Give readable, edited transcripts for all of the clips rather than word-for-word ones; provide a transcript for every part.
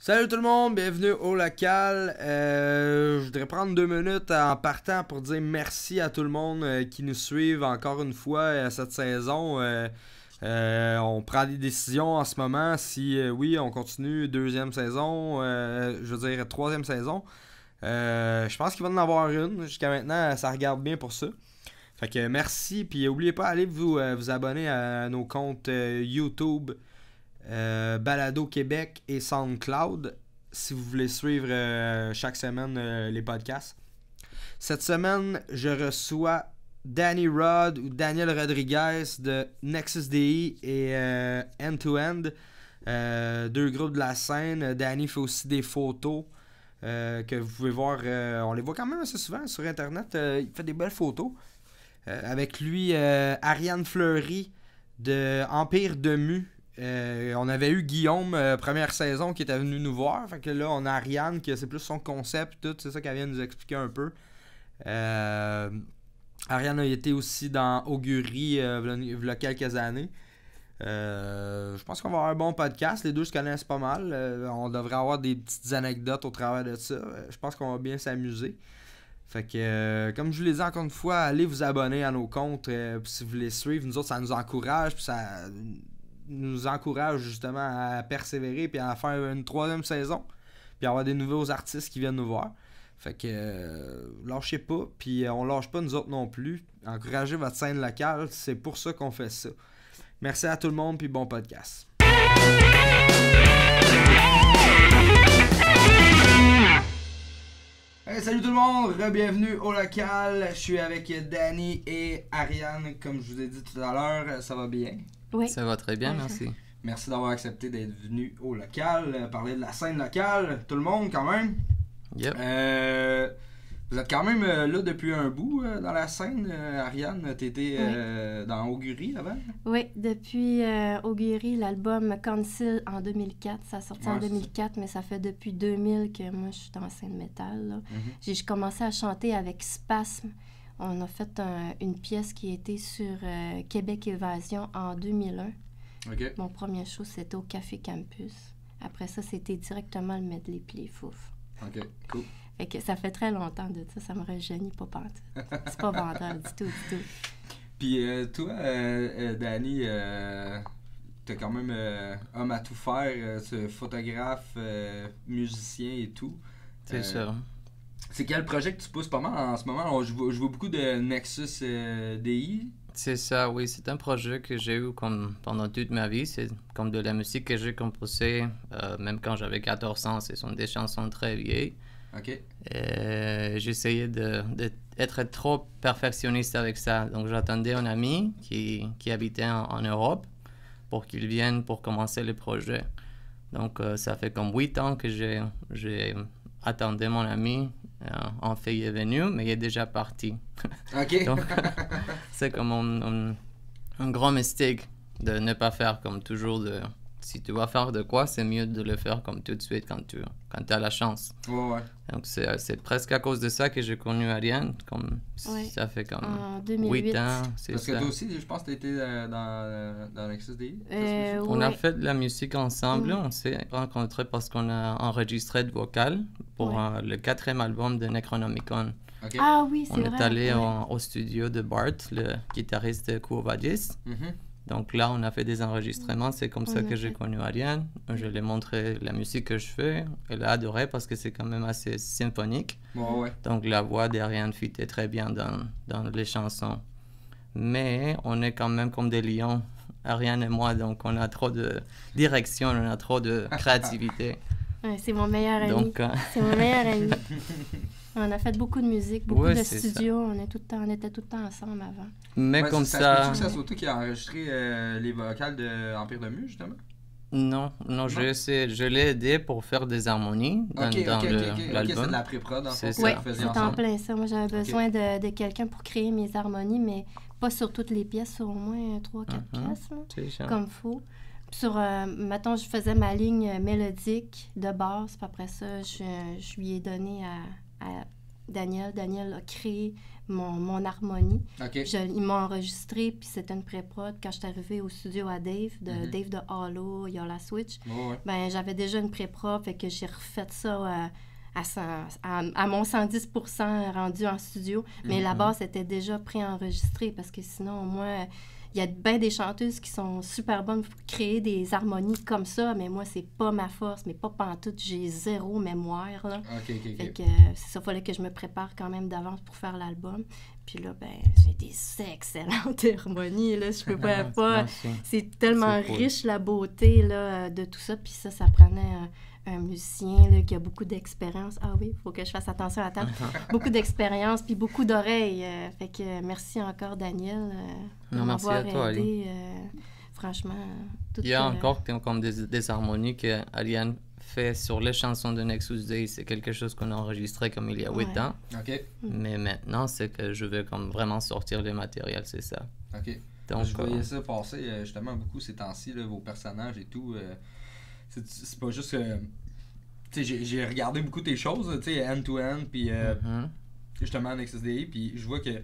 Salut tout le monde, bienvenue au local. Je voudrais prendre 2 minutes en partant pour dire merci à tout le monde qui nous suivent encore une fois cette saison. On prend des décisions en ce moment si oui, on continue deuxième saison, je veux dire troisième saison. Je pense qu'il va en avoir une. Jusqu'à maintenant, ça regarde bien pour ça. Fait que merci, puis n'oubliez pas, allez vous abonner à nos comptes YouTube. Balado Québec et SoundCloud si vous voulez suivre chaque semaine les podcasts. Cette semaine, je reçois Danny Rod ou Daniel Rodriguez de Nexus DI et End to End, deux groupes de la scène. Danny fait aussi des photos que vous pouvez voir, on les voit quand même assez souvent sur internet. Il fait des belles photos. Avec lui, Ariane Fleury de Empire de Mu. On avait eu Guillaume, première saison, qui était venu nous voir. Fait que là, on a Ariane, qui c'est plus son concept, tout. C'est ça qu'elle vient nous expliquer un peu. Ariane a été aussi dans Augury il y a quelques années. Je pense qu'on va avoir un bon podcast. Les deux se connaissent pas mal. On devrait avoir des petites anecdotes au travers de ça. Je pense qu'on va bien s'amuser. Fait que, comme je vous l'ai dit encore une fois, allez vous abonner à nos comptes. Si vous voulez suivre, nous autres, ça nous encourage. Puis ça nous encourage justement à persévérer puis à faire une troisième saison puis avoir des nouveaux artistes qui viennent nous voir. Fait que lâchez pas, puis on lâche pas nous autres non plus. Encouragez votre scène locale, c'est pour ça qu'on fait ça. Merci à tout le monde, puis bon podcast. Hey, salut tout le monde, bienvenue au local. Je suis avec Danny et Ariane, comme je vous ai dit tout à l'heure. Ça va bien? Oui. Ça va très bien, merci. Merci d'avoir accepté d'être venu au local, parler de la scène locale, tout le monde quand même. Yep. Vous êtes quand même là depuis un bout dans la scène, Ariane. T'étais dans Augury avant? Oui, depuis Augury, l'album Council en 2004. Ça a sorti en 2004, mais ça fait depuis 2000 que moi je suis dans la scène métal. Là. J'ai commencé à chanter avec Spasme. On a fait une pièce qui était sur Québec Évasion en 2001. Okay. Mon premier show, c'était au Café Campus. Après ça, c'était directement le medley puis les fouf. OK, cool. Fait que ça fait très longtemps de ça me rajeunit pas pantoute. C'est pas vendeur du tout, du tout. Puis toi, Danny, t'es quand même homme à tout faire, photographe, musicien et tout. C'est ça. C'est quel projet que tu pousses pas mal en ce moment? Je vois beaucoup de Nexus DI. C'est ça, oui. C'est un projet que j'ai eu comme pendant toute ma vie. C'est comme de la musique que j'ai composée, même quand j'avais 14 ans. Ce sont des chansons très vieilles. OK. J'essayais d'être trop perfectionniste avec ça. Donc j'attendais un ami qui habitait en Europe pour qu'il vienne pour commencer le projet. Donc ça fait comme 8 ans que j'ai attendu mon ami. En fait, il est venu, mais il est déjà parti. OK. Donc, c'est comme un grand mistake de ne pas faire comme toujours. Si tu vas faire de quoi, c'est mieux de le faire comme tout de suite quand tu as la chance. Ouais. Donc, c'est presque à cause de ça que j'ai connu Ariane. Ça fait comme 8 ans. Parce que toi aussi, je pense que tu étais dans Nexus DI. On a fait de la musique ensemble. On s'est rencontrés parce qu'on a enregistré de vocales pour le 4e album de Necronomicon. Okay. Ah oui, c'est vrai. On est allé au studio de Bart, le guitariste de Quo Vadis. Donc là, on a fait des enregistrements. C'est comme ça que j'ai connu Ariane. Je lui ai montré la musique que je fais. Elle a adoré parce que c'est quand même assez symphonique. Ouais. Donc la voix d'Ariane fitait très bien dans les chansons. Mais on est quand même comme des lions, Ariane et moi. Donc on a trop de direction, on a trop de créativité. Ouais, c'est mon meilleur ami. Donc, c'est mon meilleur ami. On a fait beaucoup de musique, beaucoup de studios. On était tout le temps ensemble avant. Mais comme ça... C'est toi qui a enregistré les vocales de Empire de Mu, justement? Non, je l'ai aidé pour faire des harmonies dans l'album. C'est de la pré-prod, en fait. Oui, c'est en plein ça. Moi, j'avais besoin de quelqu'un pour créer mes harmonies, mais pas sur toutes les pièces, sur au moins 3-4 pièces, là, comme il faut. Sur, mettons, je faisais ma ligne mélodique de basse, puis après ça, je lui ai donné à Daniel a créé mon harmonie. Okay. Il m'a enregistré, puis c'était une pré-prod. Quand je suis arrivée au studio à Dave de Hollow, il y a la Switch, ben, j'avais déjà une pré-prod, fait que j'ai refait ça à mon 110% rendu en studio. Mais la base était déjà pré-enregistrée, parce que sinon, moi... Il y a bien des chanteuses qui sont super bonnes pour créer des harmonies comme ça, mais moi, c'est pas ma force, mais pas pantoute. J'ai zéro mémoire, là. Fait que c'est ça, fallait que je me prépare quand même d'avance pour faire l'album. Puis là, ben, j'ai des excellentes harmonies, là. Je peux pas... C'est tellement riche, la beauté, là, de tout ça. Puis ça prenait... un musicien là, qui a beaucoup d'expérience. Ah oui, il faut que je fasse attention à la table. Beaucoup d'expérience, puis beaucoup d'oreilles. Fait que merci encore, Daniel, de m'avoir aidé. Franchement, il y a encore comme des harmonies que Ariane fait sur les chansons de Nexus Day. C'est quelque chose qu'on a enregistré comme il y a 8 ans. Mais maintenant, c'est que je veux comme vraiment sortir le matériel, c'est ça. Donc, je voyais ça passer justement beaucoup ces temps-ci, là, vos personnages et tout. C'est pas juste que... j'ai regardé beaucoup tes choses, end-to-end, puis justement NexusDI, puis je vois que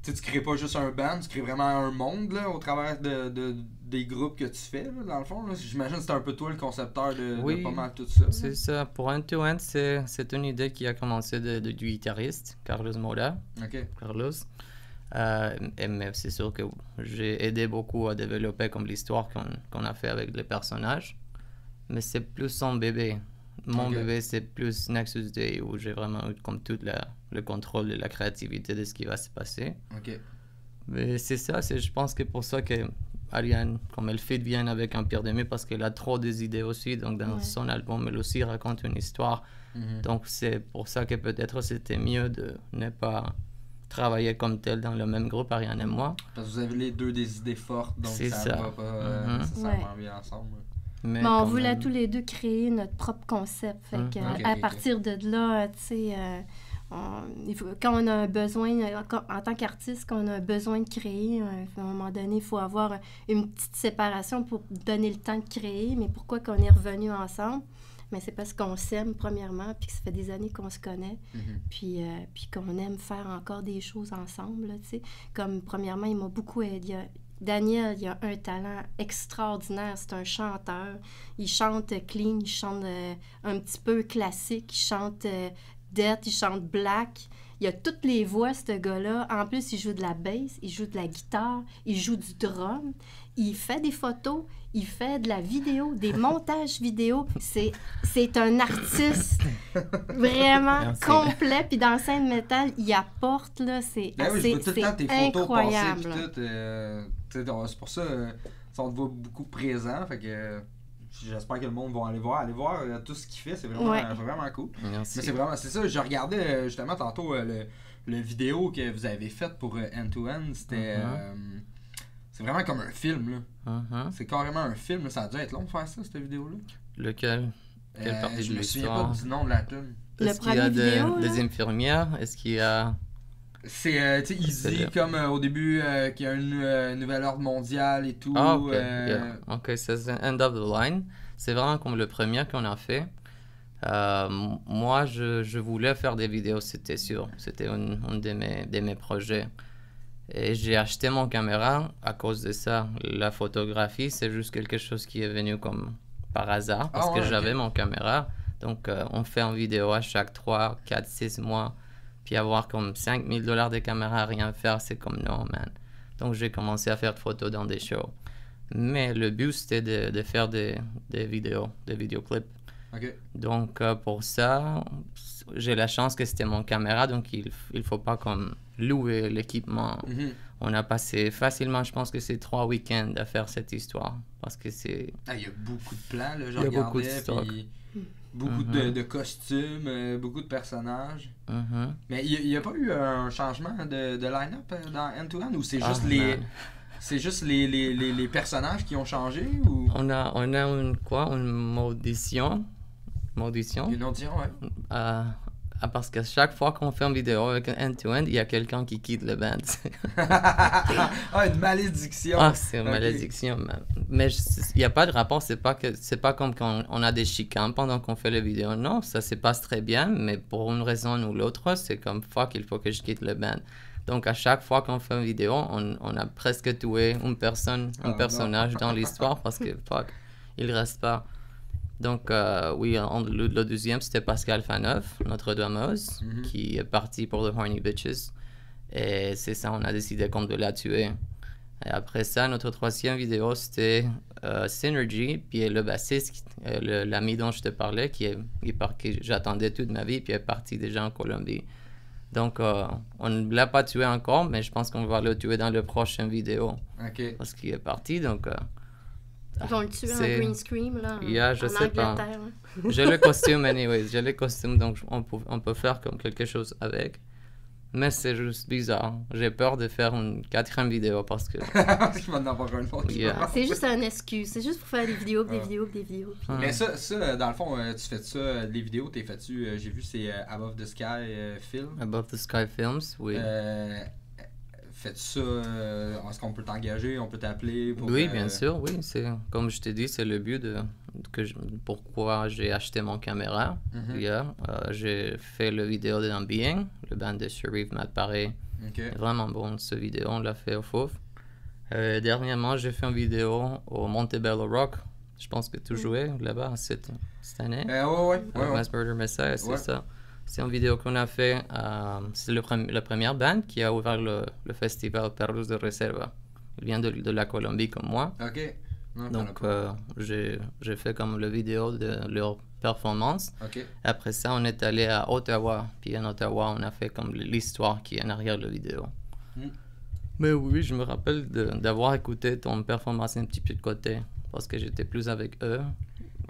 tu crées pas juste un band, tu crées vraiment un monde là, au travers des groupes que tu fais, là, dans le fond. Là. J'imagine que c'est un peu toi le concepteur de pas mal tout ça. C'est ça. Pour end-to-end, c'est une idée qui a commencé du guitariste, Carlos Moura. Carlos. Mais c'est sûr que j'ai aidé beaucoup à développer comme l'histoire qu'on a fait avec les personnages. Mais c'est plus son bébé. Mon bébé, c'est plus Nexus Day, où j'ai vraiment eu comme tout le contrôle de la créativité de ce qui va se passer. Mais c'est ça, je pense que pour ça que Ariane, comme elle fit bien avec Empire de Mu, parce qu'elle a trop des idées aussi. Donc dans son album, elle aussi raconte une histoire. Donc c'est pour ça que peut-être c'était mieux de ne pas travailler comme tel dans le même groupe, Ariane et moi. Parce que vous avez les deux des idées fortes, donc ça va pas nécessairement bien ensemble. Mais on voulait tous les deux créer notre propre concept. Fait que, à partir de là, tu sais, quand on a un besoin, en tant qu'artiste, quand on a un besoin de créer, à un moment donné, il faut avoir une petite séparation pour donner le temps de créer. Mais pourquoi qu'on est revenus ensemble? Mais c'est parce qu'on s'aime, premièrement, puis que ça fait des années qu'on se connaît, puis qu'on aime faire encore des choses ensemble, tu sais. Comme, premièrement, il m'a beaucoup aidé. Daniel, il a un talent extraordinaire. C'est un chanteur. Il chante clean, il chante un petit peu classique, il chante death, il chante black. Il a toutes les voix, ce gars-là. En plus, il joue de la bass, il joue de la guitare, il joue du drum. Il fait des photos, il fait de la vidéo, des montages vidéo. C'est un artiste vraiment complet. Puis dans scène métal, il apporte, là, c'est incroyable. C'est pour ça on te voit beaucoup présent. Fait que j'espère que le monde va aller voir tout ce qu'il fait. C'est vraiment cool. Merci. Mais c'est ça. Je regardais justement tantôt le vidéo que vous avez fait pour End-to-End. C'était... c'est vraiment comme un film, là. C'est carrément un film, là. Ça a dû être long de faire ça, cette vidéo-là. Lequel? Quelle partie de l'histoire? Je me souviens pas du nom de la tune. Est-ce qu'il y a des infirmières? Est-ce qu'il y a... C'est, tu sais, il dit comme au début qu'il y a une nouvelle ordre mondiale et tout. Ah, ok, c'est End of the Line. C'est vraiment comme le premier qu'on a fait. Moi, je voulais faire des vidéos, c'était sûr. C'était un de mes projets. Et j'ai acheté mon caméra à cause de ça. La photographie, c'est juste quelque chose qui est venu comme par hasard, parce que j'avais mon caméra. Donc, on fait une vidéo à chaque 3, 4, 6 mois. Puis avoir comme $5,000 de caméra à rien faire, c'est comme non, man. Donc, j'ai commencé à faire des photos dans des shows. Mais le but, c'était de faire des vidéoclips. Donc, pour ça, j'ai la chance que c'était mon caméra, donc il faut pas comme louer l'équipement. On a passé facilement, je pense que c'est 3 week-ends à faire cette histoire. Parce que c'est... il y a beaucoup de plans, là, je regardais, puis beaucoup de costumes, beaucoup de personnages. Mais il n'y a pas eu un changement de line-up dans End-to-End, ou c'est juste c'est juste les personnages qui ont changé, ou... On a une audition. Une audition, ouais. parce qu'à chaque fois qu'on fait une vidéo avec un end-to-end, il y a quelqu'un qui quitte le band. Une malédiction. C'est une malédiction. Mais il n'y a pas de rapport. C'est pas comme quand on a des chicanes pendant qu'on fait les vidéos. Non, ça se passe très bien, mais pour une raison ou l'autre, c'est comme fuck, il faut que je quitte le band. Donc à chaque fois qu'on fait une vidéo, on a presque tué une personne, un personnage dans l'histoire parce que fuck, il reste pas. Donc, oui, le deuxième, c'était Pascal Faneuf, notre drameuse, qui est parti pour The Horny Bitches. Et c'est ça, on a décidé comme de la tuer. Et après ça, notre troisième vidéo, c'était Synergy, puis le bassiste, l'ami dont je te parlais, que j'attendais toute ma vie, puis est parti déjà en Colombie. Donc, on ne l'a pas tué encore, mais je pense qu'on va le tuer dans la prochaine vidéo. OK. Parce qu'il est parti, donc... Ils vont le tuer en green screen, là, je en sais pas. Angleterre. J'ai le costume, anyways. J'ai le costume, donc on peut faire comme quelque chose avec. Mais c'est juste bizarre. J'ai peur de faire une 4e vidéo parce que... Parce qu'il va en avoir un autre. C'est juste un excuse. C'est juste pour faire des vidéos, des vidéos. Puis... Mais ça, dans le fond, tu fais ça, les vidéos, t'es fait-tu, j'ai vu, c'est Above the Sky Film. Above the Sky Films, oui. Fais-tu ça, est-ce qu'on peut t'engager, on peut t'appeler pour... Oui, bien sûr, oui. Comme je t'ai dit, c'est le but pourquoi j'ai acheté mon caméra. J'ai fait la vidéo de Being, le band de Sharif Matt Paré. Vraiment bon, cette vidéo, on l'a fait au Fouf. Dernièrement, j'ai fait une vidéo au Montebello Rock. Je pense que tu jouais là-bas cette année. Ouais. Mass Murder Messiah, c'est ça. C'est une vidéo qu'on a fait, c'est la première band qui a ouvert le festival Perros de Reserva. Il vient de la Colombie comme moi. OK. Donc, j'ai fait comme la vidéo de leur performance. OK. Après ça, on est allé à Ottawa. Puis en Ottawa, on a fait comme l'histoire qui est en arrière de la vidéo. Mais oui, je me rappelle d'avoir écouté ton performance un petit peu de côté. Parce que j'étais plus avec eux.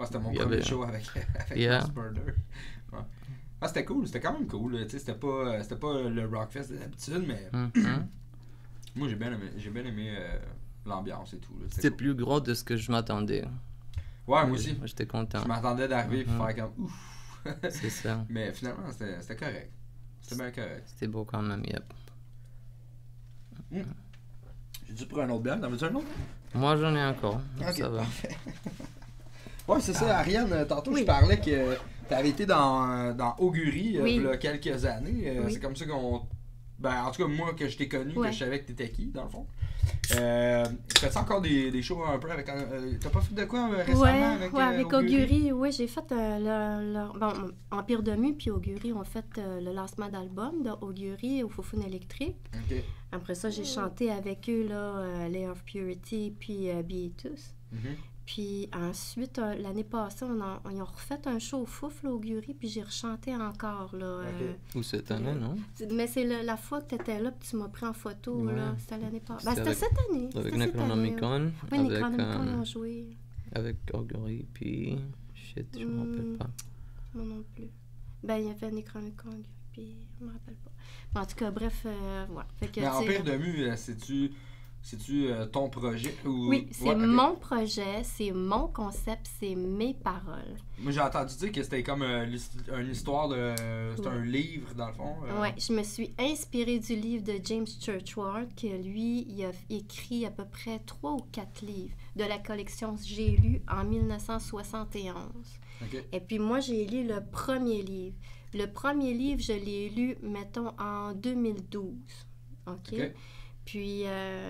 C'était mon premier show avec Mass Murder. C'était cool, c'était quand même cool. C'était pas le Rockfest d'habitude, mais moi j'ai bien aimé l'ambiance et tout. C'était cool. plus gros de ce que je m'attendais. Ouais, moi aussi. J'étais content. Je m'attendais d'arriver et faire comme ouf. C'est ça. Mais finalement, c'était correct. C'était bien correct. C'était beau quand même, yep. J'ai-tu pris un autre bière? T'en veux-tu un autre? Moi, j'en ai encore. Okay. Ça va. Ouais, c'est ça, Ariane. Tantôt, je parlais que tu avais été dans Augury il y a quelques années. C'est comme ça qu'on... Ben, en tout cas, moi, que je t'ai connu, que je savais que t'étais qui, dans le fond. Fais-tu encore des shows un peu avec... T'as pas fait de quoi récemment avec Augury? Oui, j'ai fait Empire de Mu puis Augury ont fait le lancement d'album d'Augury au Foufoune électrique. Okay. Après ça, j'ai chanté avec eux là, Layer of Purity puis Beatus. Puis ensuite, l'année passée, ils ont refait un show au Fouf, là, Augury, puis j'ai rechanté encore, là. Ou cette année, non? Mais c'est la fois que tu étais là, puis tu m'as pris en photo, là. C'était l'année passée. Ben, c'était cette année. Avec Necronomicon. Oui, Necronomicon, ils ont joué. Avec Augury, puis... Shit, je me rappelle pas. Moi non plus. Ben, il y avait Necronomicon, puis je me rappelle pas. Mais en tout cas, bref, voilà. Fait que, mais Empire de Mu, c'est-tu ton projet? Ou... Oui, c'est mon projet, c'est mon concept, c'est mes paroles. Moi, j'ai entendu dire que c'était comme une histoire de... C'est un livre, dans le fond. Oui, je me suis inspirée du livre de James Churchward, que lui, il a écrit à peu près 3 ou 4 livres de la collection J'ai lu en 1971. Okay. Et puis moi, j'ai lu le premier livre. Le premier livre, je l'ai lu, mettons, en 2012. OK? Puis,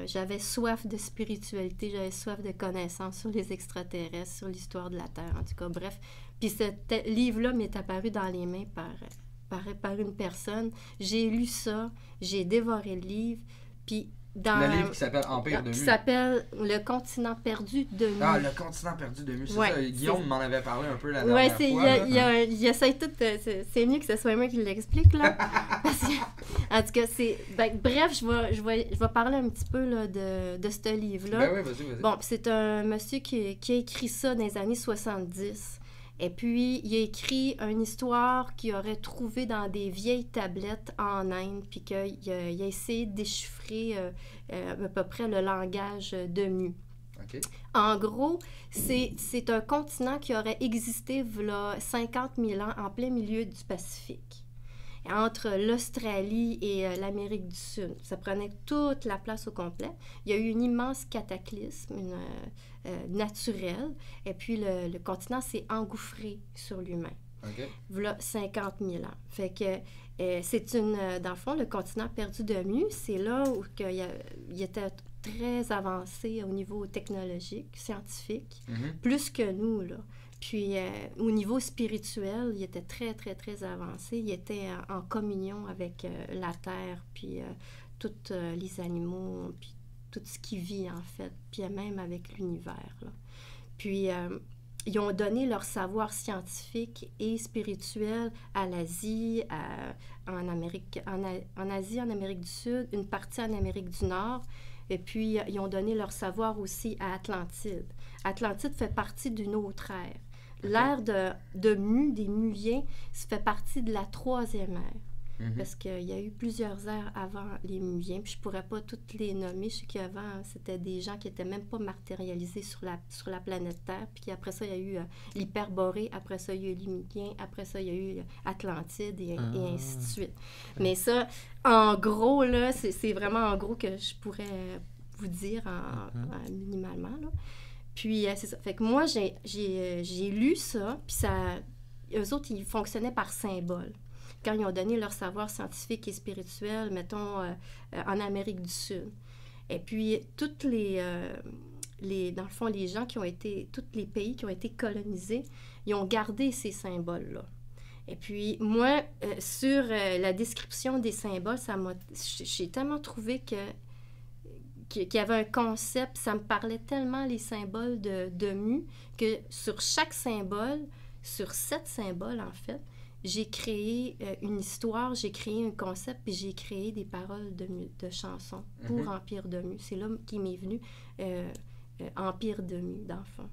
j'avais soif de spiritualité, j'avais soif de connaissances sur les extraterrestres, sur l'histoire de la Terre, en tout cas, bref. Puis, ce livre-là m'est apparu dans les mains par une personne. J'ai lu ça, j'ai dévoré le livre, puis... Le livre qui s'appelle Empire de Mu. Qui s'appelle Le continent perdu de Mu. Ah, le continent perdu de Mu, c'est ça. Guillaume m'en avait parlé un peu la dernière fois. Oui, il essaie tout... c'est mieux que ce soit moi qui l'explique, là. En tout cas, c'est... Ben, bref, je vais parler un petit peu là, de ce livre-là. Ben oui, vas-y. Bon, c'est un monsieur qui a écrit ça dans les années 70. Et puis, il a écrit une histoire qu'il aurait trouvée dans des vieilles tablettes en Inde, puis qu'il a essayé de déchiffrer à peu près le langage de Mu. Okay. En gros, c'est un continent qui aurait existé voilà 50 000 ans en plein milieu du Pacifique. entre l'Australie et l'Amérique du Sud. Ça prenait toute la place au complet. Il y a eu une immense cataclysme naturel, et puis le continent s'est engouffré sur lui-même. OK. Voilà 50 000 ans. Fait que c'est dans le fond, le continent perdu de vue, c'est là où il était très avancé au niveau technologique, scientifique, plus que nous, là. Puis, au niveau spirituel, il était très, très, très avancé. Il était en communion avec la terre, puis tous les animaux, puis tout ce qui vit, en fait, puis même avec l'univers, là. Puis, ils ont donné leur savoir scientifique et spirituel à l'Asie, en Asie, en Amérique du Sud, une partie en Amérique du Nord. Et puis, ils ont donné leur savoir aussi à Atlantide. Atlantide fait partie d'une autre ère. L'ère des Muliens, ça fait partie de la 3e ère. Parce qu'il y a eu plusieurs ères avant les Muliens, puis je ne pourrais pas toutes les nommer. Je sais qu'avant, c'était des gens qui n'étaient même pas matérialisés sur la planète Terre. Puis après ça, il y a eu l'Hyperborée, après ça, il y a eu les Muliens, après ça, il y a eu Atlantide, et ainsi de suite. Mais ça, en gros, là, c'est vraiment en gros que je pourrais vous dire minimalement, là. Puis, c'est ça. Fait que moi, j'ai lu ça, puis eux autres, ils fonctionnaient par symboles. Quand ils ont donné leur savoir scientifique et spirituel, mettons, en Amérique du Sud. Et puis, dans le fond, les gens qui ont été, tous les pays qui ont été colonisés, ils ont gardé ces symboles-là. Et puis, moi, sur la description des symboles, j'ai tellement trouvé qu'il y avait un concept, ça me parlait tellement, les symboles de mu, que sur chaque symbole, sur 7 symboles, en fait, j'ai créé une histoire, j'ai créé un concept, puis j'ai créé des paroles de chansons pour Empire de Mu. C'est là qui m'est venu Empire de Mu, dans le fond.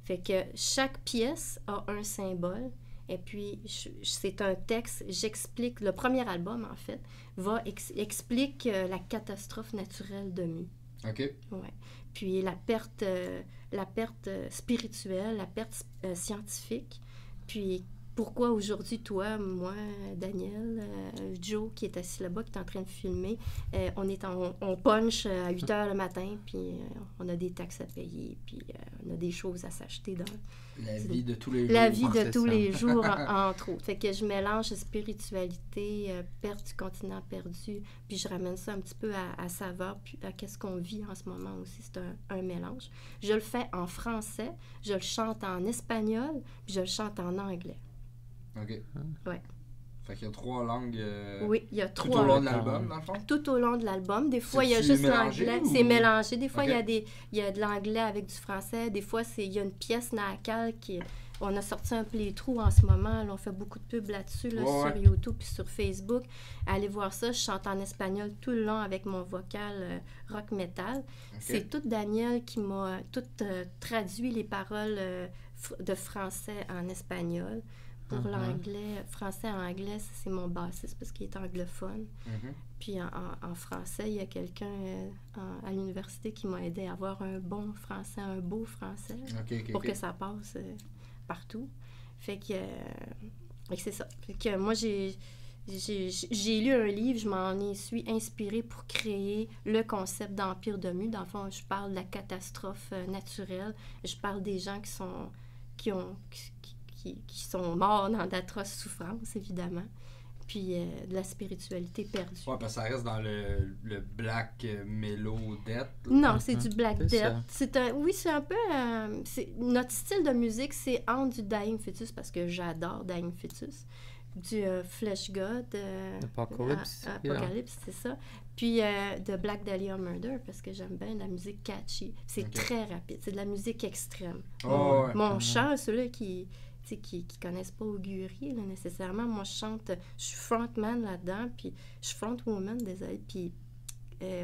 Fait que chaque pièce a un symbole, et puis c'est un texte, j'explique, le premier album, en fait, explique la catastrophe naturelle de Mu. OK. Ouais. Puis la perte spirituelle, la perte scientifique, puis pourquoi aujourd'hui, toi, moi, Daniel, Joe, qui est assis là-bas, qui est en train de filmer, on punch à 8 heures le matin, puis on a des taxes à payer, puis on a des choses à s'acheter dans... La vie de tous les jours. La vie de tous les jours, entre autres. Fait que je mélange spiritualité, perte du continent perdu, puis je ramène ça un petit peu à saveur, puis à qu'est-ce qu'on vit en ce moment aussi. C'est un mélange. Je le fais en français, je le chante en espagnol, puis je le chante en anglais. OK. Ouais. Fait qu'il y a 3 langues. Oui, il y a 3 tout au long de l'album, dans le fond? Tout au long de l'album. Des fois, il y a juste l'anglais. C'est mélangé. Des fois, il y a de l'anglais avec du français. Des fois, il y a une pièce nacale qui... On a sorti un playthrough en ce moment. Là, on fait beaucoup de pubs là-dessus, sur YouTube puis sur Facebook. Allez voir ça. Je chante en espagnol tout le long avec mon vocal rock metal. Okay. C'est tout Daniel qui m'a traduit les paroles de français en espagnol. Pour l'anglais, français en anglais, c'est mon bassiste parce qu'il est anglophone. Puis en français, il y a quelqu'un à l'université qui m'a aidé à avoir un bon français, un beau français, pour que ça passe partout. Fait que c'est ça. Fait que moi, j'ai lu un livre, je m'en suis inspirée pour créer le concept d'Empire de Mu. Dans le fond, je parle de la catastrophe naturelle. Je parle des gens qui sont morts dans d'atroces souffrances, évidemment. Puis de la spiritualité perdue. Ouais, parce que ça reste dans le black mellow death. Non, c'est du black death. C'est un peu... notre style de musique, c'est entre du Dying Fetus, parce que j'adore Dying Fetus, du Flesh God, Apocalypse, c'est ça. Puis de Black Dahlia Murder, parce que j'aime bien la musique catchy. C'est très rapide, c'est de la musique extrême. Mon chant, ceux-là qui connaissent pas Augury, là, nécessairement. Moi, je suis frontman là-dedans, puis je suis frontwoman, désolé, puis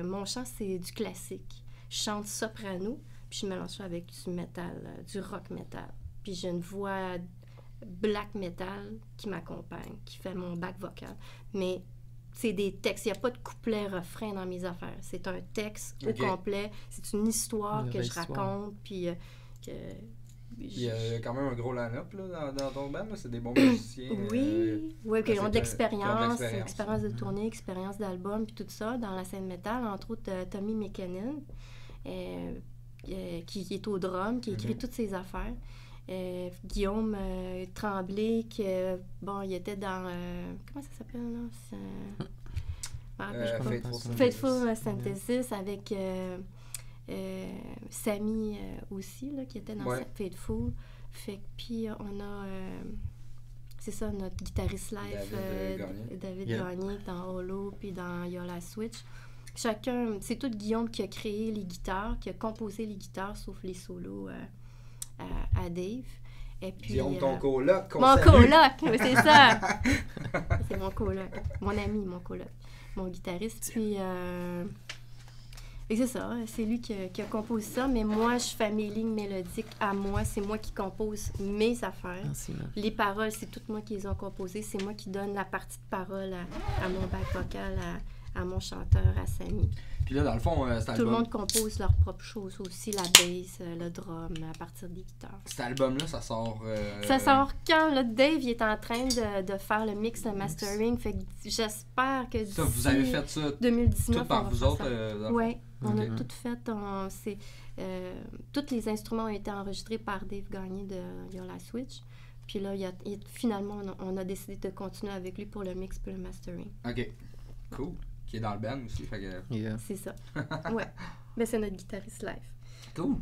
mon chant, c'est du classique. Je chante soprano, puis je mélange ça avec du métal, du rock metal. Puis j'ai une voix black metal qui m'accompagne, qui fait mon back vocal. Mais c'est des textes, il n'y a pas de couplet-refrain dans mes affaires. C'est un texte au complet, c'est une histoire que je raconte, puis Il y a quand même un gros line-up là, dans ton band, là. C'est des bons musiciens. Oui, qui ont de l'expérience de tournée, expérience d'album, puis tout ça, dans la scène métal. Entre autres, Tommy McKinnon, qui est au drum, qui écrit toutes ses affaires. Guillaume Tremblay, il était dans... comment ça s'appelle, là? Faithful Synthesis, avec... Samy aussi, là, qui était dans Faithful. Puis on a, c'est ça, notre guitariste live, David Gagné, dans Holo, puis dans Yola Switch. Chacun, c'est tout Guillaume qui a créé les guitares, qui a composé les guitares, sauf les solos à Dave. Et puis, Guillaume, ton coloc. Mon coloc, c'est ça! C'est mon coloc. Mon ami, mon coloc. Mon guitariste. Puis... Et c'est ça, c'est lui qui a composé ça, mais moi, je fais mes lignes mélodiques à moi, c'est moi qui compose mes affaires. Merci, les paroles, c'est toutes moi qui les ai composées, c'est moi qui donne la partie de parole à mon back vocal, à mon chanteur, à Samy. Puis là, dans le fond, tout le monde compose leurs propres choses aussi, la bass, le drum, à partir des guitares. Cet album-là, ça sort... Ça sort quand? Là, Dave, il est en train de faire le mix, le mastering, fait que j'espère que d'ici... Ça, vous avez fait ça 2019, tout par vous autres? Oui, on a tout fait. Tous les instruments ont été enregistrés par Dave Gagné de Yola Switch. Puis là, finalement, on a décidé de continuer avec lui pour le mix et le mastering. OK, cool. Qui est dans le band aussi, fait que... Yeah. C'est ça. Ouais. Mais c'est notre guitariste live. Cool.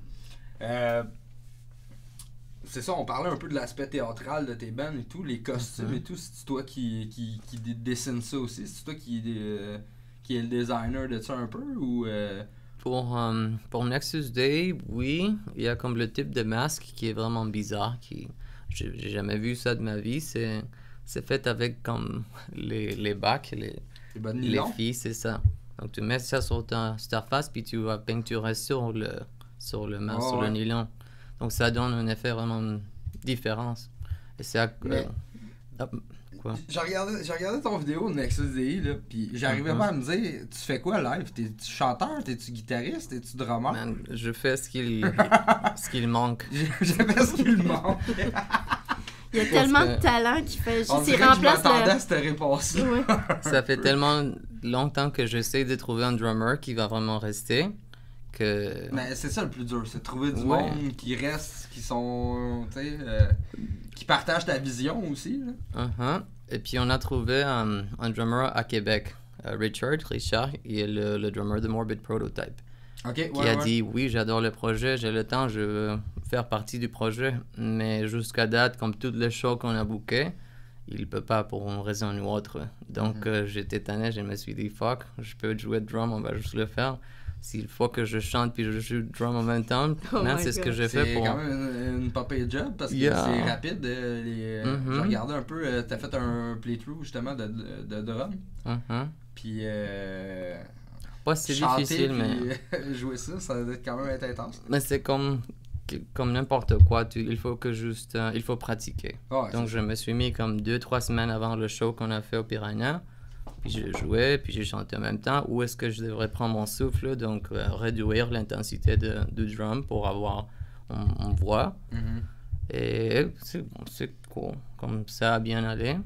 C'est ça, on parlait un peu de l'aspect théâtral de tes bands et tout, les costumes et tout. C'est toi qui dessine ça aussi? C'est toi qui est le designer de ça un peu ou... Pour Nexus Day, oui. Il y a comme le type de masque qui est vraiment bizarre. J'ai jamais vu ça de ma vie. C'est fait avec comme les bacs, les filles, c'est ça. Donc tu mets ça sur ta face puis tu vas peinturer sur le masque, sur le nylon. Donc ça donne un effet vraiment différence. Et c'est quoi? J'ai regardé ton vidéo de Nexus DI, là, puis j'arrivais pas à me dire, tu fais quoi live? T'es-tu chanteur? T'es-tu guitariste? T'es-tu drummer? Man, je fais ce qu'il manque. Je fais ce qu'il manque. Il y a tellement de talent qu'il fait juste... Il remplace à cette réponse-là. Ouais. Ça fait tellement longtemps que j'essaie de trouver un drummer qui va vraiment rester que... Mais c'est ça le plus dur, c'est de trouver du monde qui reste, qui sont... tu sais, qui partagent ta vision aussi. Là. Et puis on a trouvé un drummer à Québec, Richard, il est le drummer de Morbid Prototype. Qui a dit oui, j'adore le projet, j'ai le temps, je veux faire partie du projet, mais jusqu'à date, comme tous les shows qu'on a bookés, il peut pas pour une raison ou autre. Donc j'étais tanné, je me suis dit fuck, je peux jouer drum, on va juste le faire. S'il faut que je chante puis je joue drum en même temps, c'est ce que j'ai fait pour... C'est quand même une pas payée job parce que c'est rapide. J'ai regardé un peu, t'as fait un playthrough justement de drum. Puis... ouais, c'est difficile, mais jouer ça doit quand même être intense. Mais c'est comme n'importe quoi, il faut il faut pratiquer. Donc je me suis mis comme 2-3 semaines avant le show qu'on a fait au Piranha, puis je jouais, puis j'ai chanté en même temps. Où est-ce que je devrais prendre mon souffle, donc réduire l'intensité du drum pour avoir une voix. Et c'est cool, comme ça a bien allé.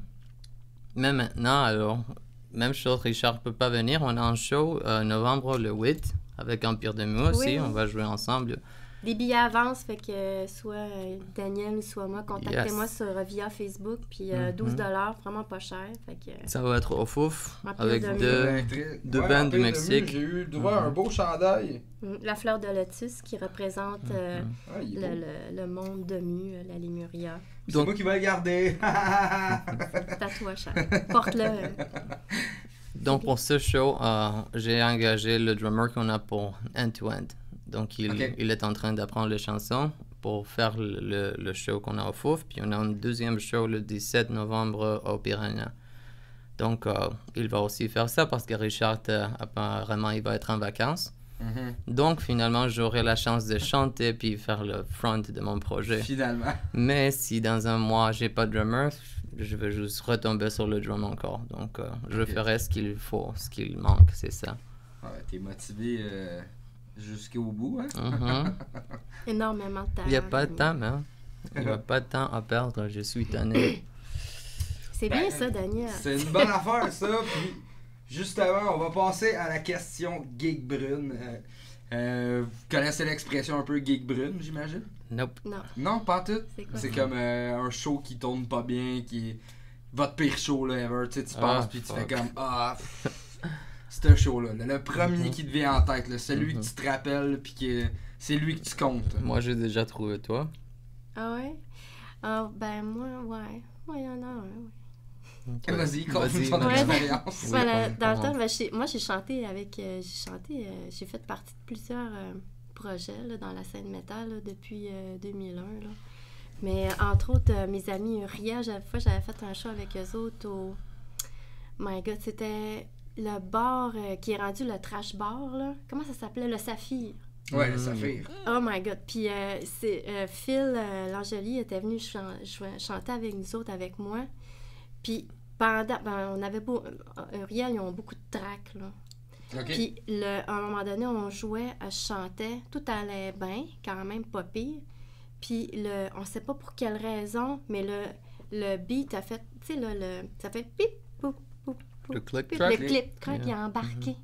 Mais maintenant, alors... Même chose, Richard peut pas venir. On a un show novembre le 8 avec Empire de Mu aussi. On va jouer ensemble. Des billets avance, fait que soit Daniel ou soit moi, contactez-moi via Facebook. Puis $12, vraiment pas cher. Fait que, ça va être au Fouf avec deux bandes du Mexique. J'ai eu un beau chandail. La fleur de lotus qui représente le monde de Mu, la Lemuria. C'est moi qui vais le garder. Tatouage, porte-le. Donc pour ce show, j'ai engagé le drummer qu'on a pour End to End. Donc il est en train d'apprendre les chansons pour faire le show qu'on a au Fouf. Puis on a un deuxième show le 17 novembre au Piranha. Donc il va aussi faire ça parce que Richard apparemment il va être en vacances. Donc finalement j'aurai la chance de chanter puis faire le front de mon projet. Finalement. Mais si dans un mois j'ai pas de drummer, je vais juste retomber sur le drum encore. Donc je ferai ce qu'il faut, ce qu'il manque, c'est ça. Ouais, t'es motivé jusqu'au bout, hein? Énormément de talent. Il n'y a pas de temps, hein? Il n'y a pas de temps à perdre, je suis tanné. C'est bien ça, Daniel. C'est une bonne affaire, ça. Puis, justement, on va passer à la question geek brune. Vous connaissez l'expression un peu geek brune, j'imagine? Nope. Non. Non, pas tout. C'est comme un show qui tourne pas bien, qui est votre pire show là, ever. Tu sais, tu passes puis tu fais comme c'est un show là. Le premier qui te vient en tête, là, celui que tu te rappelles puis c'est lui que tu comptes. Moi, j'ai déjà trouvé toi. Ah ouais? Ah, ben moi, ouais. Ouais, il y en a un, ouais. Okay. Vas-y, continue ton Ouais. expérience. Voilà, dans le temps, moi j'ai chanté avec. J'ai fait partie de plusieurs projets là, dans la scène métal là, depuis 2001. Là. Mais entre autres, mes amis Ria, j'avais fait un show avec eux autres au. My God, c'était le bar qui est rendu le trash bar. Là. Comment ça s'appelait? Le Saphir. Ouais, le Saphir. Oh my God. Puis Phil Langeli était venu chanter avec nous autres, avec moi. Puis pendant, on avait Uriel, ils ont beaucoup de tracks, là. Okay. Puis à un moment donné, on jouait, je chantais, tout allait bien, quand même pas pire. Puis on sait pas pour quelle raison, mais le beat a fait, tu sais, là, ça fait pip, poup, poup, poup, le click pip, track. le clip track, il a embarqué.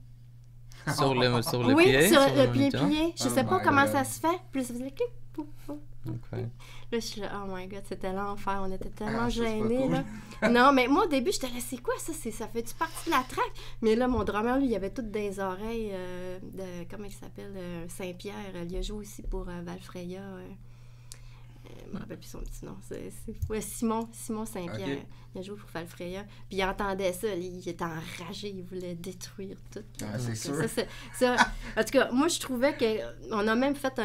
Sur le oui, pied? sur le pied. Je sais Oh pas my comment God. ça se fait. Puis ça faisait clip, poup, poup. Okay. Là, je suis là, oh my God, c'était l'enfer. On était tellement ça, c'est pas gênés, cool. là. Non, mais moi, au début, j'étais là, c'est quoi ça? Ça fait-tu partie de la track? Mais là, mon drummer, lui, il avait toutes des oreilles de, comment il s'appelle? Saint-Pierre. Il a joué aussi pour Valfreya. Je me rappelle plus son petit nom. Ouais, Simon Saint-Pierre. Okay. Il a joué pour Valfreya. Puis il entendait ça, il était enragé, il voulait détruire tout. C'est sûr. Ça, en tout cas, moi, je trouvais que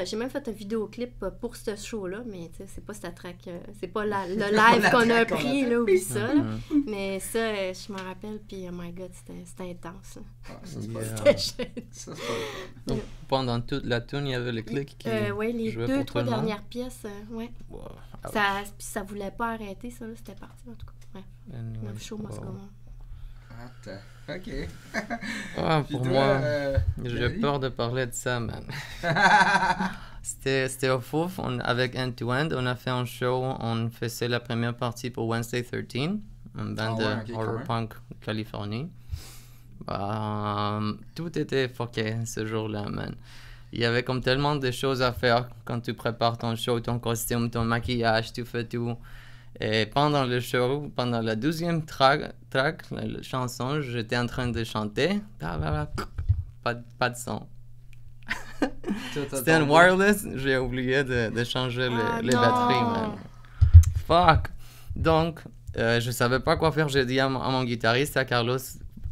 j'ai même fait un vidéoclip pour ce show-là, mais tu sais, c'est pas cette track, c'est pas le live qu'on a pris, là, ou ça. Là. Mais ça, je m'en rappelle, puis oh my God, c'était intense. C'est pas Yeah. le C'était fun. Ça, c'est pas le fun. Donc, pendant toute la tune, il y avait le clic qui oui, les jouait 2-3 pour tout le monde. dernières pièces, ouais. Wow. Ça voulait pas arrêter, ça, là, c'était parti, en tout cas. Ouais. Anyway, Le show must go wow. on. Attends. Ok. Ah, Puis pour toi, moi, j'ai Gary? peur de parler de ça, man. C'était au Fouf, avec End to End. On a fait un show, on faisait la première partie pour Wednesday 13, une band Ah ouais, de ok, horror quand punk Californie. Tout était fucké ce jour-là, man. Il y avait comme tellement de choses à faire quand tu prépares ton show, ton costume, ton maquillage, tu fais tout. Et pendant le show, pendant la 12e track, la chanson, j'étais en train de chanter. Pas de son. C'était un wireless, j'ai oublié de changer les batteries, man. Fuck! Donc, je savais pas quoi faire. J'ai dit à mon guitariste, à Carlos,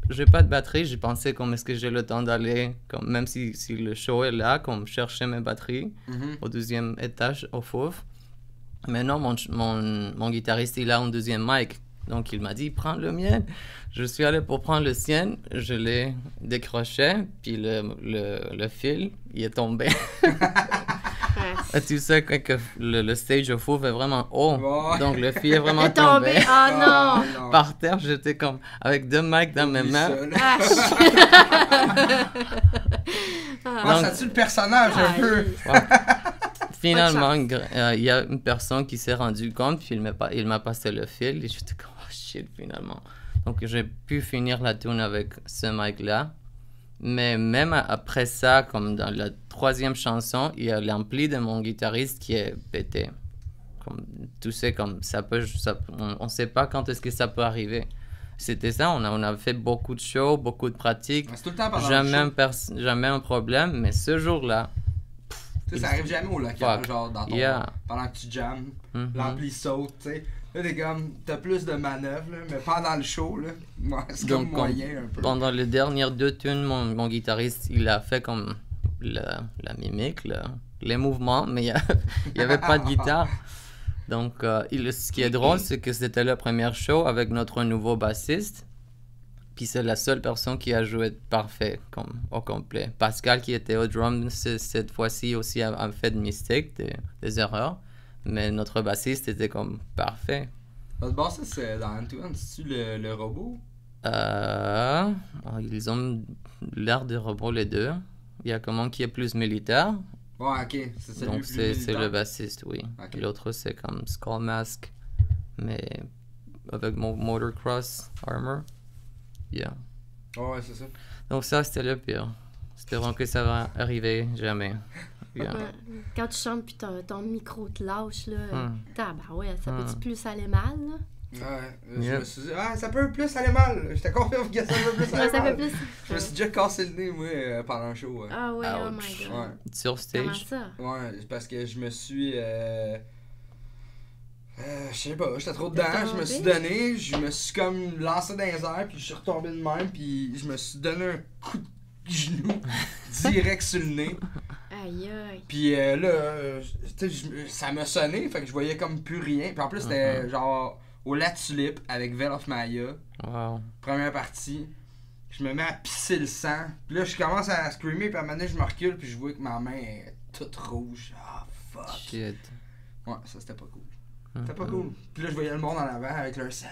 j'ai pas de batterie. J'ai pensé comme est-ce que j'ai le temps d'aller, comme même si le show est là, comme chercher mes batteries au 12e étage, au Fouf. Mais non, mon guitariste, il a un deuxième mic. Donc, il m'a dit, prends le mien. Je suis allé pour prendre le sien. Je l'ai décroché. Puis le fil, il est tombé. Et tu sais que le stage au Fouf est vraiment haut. Ouais. Donc, le fil est vraiment Est tombé. tombé. Ah non! Par terre, j'étais comme avec 2 mics dans mes Oublie mains. ça, là. Ah, Ah, ça tue le personnage un peu. Finalement, il y a une personne qui s'est rendue compte, puis il m'a passé le fil, et j'étais comme, oh shit, finalement. Donc, j'ai pu finir la tune avec ce mic-là. Mais même après ça, comme dans la 3e chanson, il y a l'ampli de mon guitariste qui est pété. Comme, tu sais, comme on ne sait pas quand est-ce que ça peut arriver. C'était ça, on a fait beaucoup de shows, beaucoup de pratiques. C'est tout le temps pendant le show. Jamais un problème, mais ce jour-là, Tu sais, ça arrive jamais au local, Fuck. genre dans ton pendant que tu jammes, l'ampli saute, tu sais. Là, t'as plus de manœuvres, là, mais pendant le show, là, ouais, c'est comme moyen un peu. Pendant les dernières 2 tunes, mon guitariste, il a fait comme la mimique, les mouvements, mais il n'y avait pas de guitare. Donc, ce qui est drôle, c'est que c'était le premier show avec notre nouveau bassiste. Puis c'est la seule personne qui a joué parfait, comme au complet. Pascal, qui était au drum cette fois-ci aussi, a fait des mistakes, des erreurs. Mais notre bassiste était comme parfait. Votre bassiste, dans Antoine, c'est-tu le robot? Ils ont l'air de robots les deux. Il y a comment qui est plus militaire. Ouais, ok. C'est celui Donc plus c'est militaire. le bassiste, oui. Ok. L'autre c'est comme Skull Mask, mais avec mon motocross armor. Yeah. Ouais, c'est ça. Donc ça c'était le pire. Espérons que ça va arriver jamais. Yeah. Ouais. Quand tu chantes puis ton micro te lâche, là, ouais, ça Hmm. peut-tu plus aller mal, là? Ouais, Yeah. je me suis dit, ça peut plus aller mal. J'étais confirme que ça peut plus aller Ouais, ça mal. fait plus... Je me suis déjà cassé le nez, moi, pendant le show. Ah ouais, oh Ouch. my God. Ouais. Sur Comment stage. ça? Ouais, c'est parce que je me suis. Je sais pas, j'étais trop dedans, je me suis donné, je me suis comme lancé dans les airs, puis je suis retombé de même, puis je me suis donné un coup de genou direct sur le nez. Aïe, aïe. Puis là, tu sais, ça m'a sonné, fait que je voyais comme plus rien. Puis en plus, c'était genre au La Tulipe avec Veil of Maya, Wow. première partie. Je me mets à pisser le sang. Puis là, je commence à screamer, puis à un moment donné, je me recule, puis je vois que ma main est toute rouge. Ah, fuck. Shit. Ouais, ça c'était pas cool. C'était pas cool. Puis là, je voyais le monde en avant avec leur sang.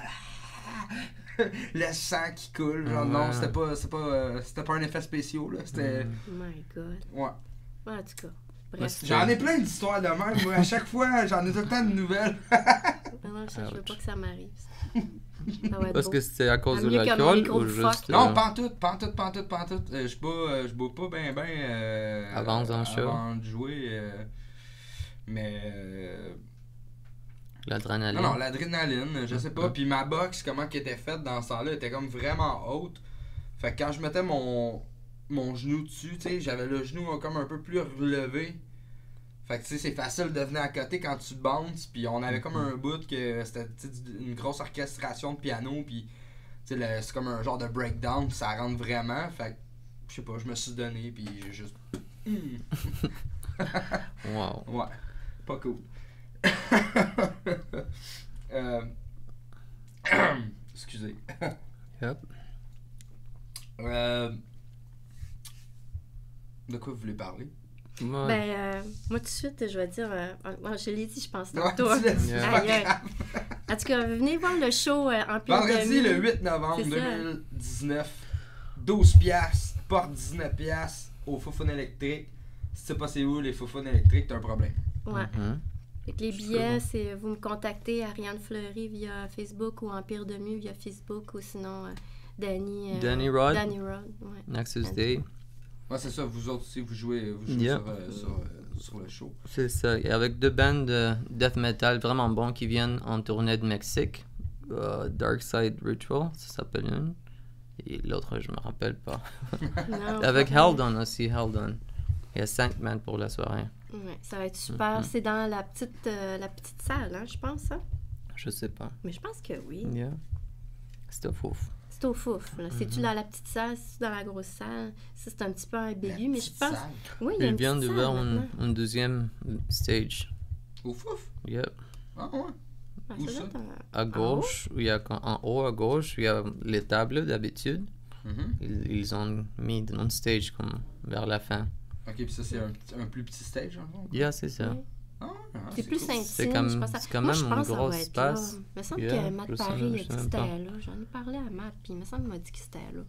Le sang qui coule. Genre, non, c'était pas un effet spécial, là. C'était. Oh my God. Ouais. Ouais, en tout cas. Bref. J'en ai plein d'histoires de même. Moi, à chaque fois, j'en ai tout le temps de nouvelles. Non, je veux pas que ça m'arrive. Ça va être Parce beau. que c'était à cause de Mieux que mon l'alcool micro ou de juste... fuck. Non, pantoute. Je bois pas ben Avant un show. avant de jouer. Mais. L'adrénaline. Non, l'adrénaline, je sais pas. Puis ma boxe, comment qu'elle était faite dans ce temps-là, était comme vraiment haute. Fait que quand je mettais mon genou dessus, tu sais, j'avais le genou comme un peu plus relevé. Fait que tu sais, c'est facile de venir à côté quand tu bounces. Puis on avait comme un bout que c'était une grosse orchestration de piano. Puis tu sais, c'est comme un genre de breakdown. Puis ça rentre vraiment. Fait que je sais pas, je me suis donné. Puis j'ai juste. Wow. Ouais, pas cool. Excusez. Yep. De quoi vous voulez parler? Ouais. Ben, moi, tout de suite, je vais dire... je l'ai dit, je pense, Ouais, tantôt. tu l'as dit, c'est pas Aïe, aïe. grave. En tout cas, venez voir le show Empire Vendredi, Demi. le 8 novembre C'est ça. 2019. 12 piastres, porte 19 piastres au Foufoune électrique. Si tu sais pas c'est où les Foufounes électriques, t'as un problème. Ouais. Mhm. Fait que les billets, c'est vous me contactez Ariane Fleury via Facebook ou Empire Demi via Facebook ou sinon Danny Rod. Danny Rod, ouais. Nexus Day. Ouais, c'est ça, vous autres aussi, vous jouez Yeah. sur le show. C'est ça. Et avec deux bands de death metal vraiment bons qui viennent en tournée de Mexique. Dark Side Ritual, ça s'appelle une. Et l'autre, je me rappelle pas. Non, Avec pas vraiment. Heldon aussi, Heldon. Il y a 5 bands pour la soirée. Ouais, ça va être super. C'est dans la petite salle, hein, je pense. Hein? Je sais pas. Mais je pense que oui. Yeah. C'est fou. C'est au fouf. Là. C'est-tu dans la petite salle, c'est-tu dans la grosse salle? Ça, c'est un petit peu ambigu, mais je pense... Oui, il y a Il une vient petite d'ouvrir salle maintenant. une deuxième stage. Au fouf? Yep. Ah ouais? Ouais, Où ça ça? doit être À gauche, il y a, en haut à gauche, il y a les tables d'habitude. Mhm. Ils ont mis une stage comme vers la fin. Ok, puis ça, c'est un plus petit stage, en fond? Yeah, c'est ça. Oui. Ah, C'est plus cool. intime, C'est comme- je pense. c'est quand Moi, même je un pense que ça gros va être espace. là. Il me semble Yeah, que Matt je sais, Paris je a dit sais que même c'était pas. là. J'en ai parlé à Matt, puis il me semble qu'il m'a dit que c'était là.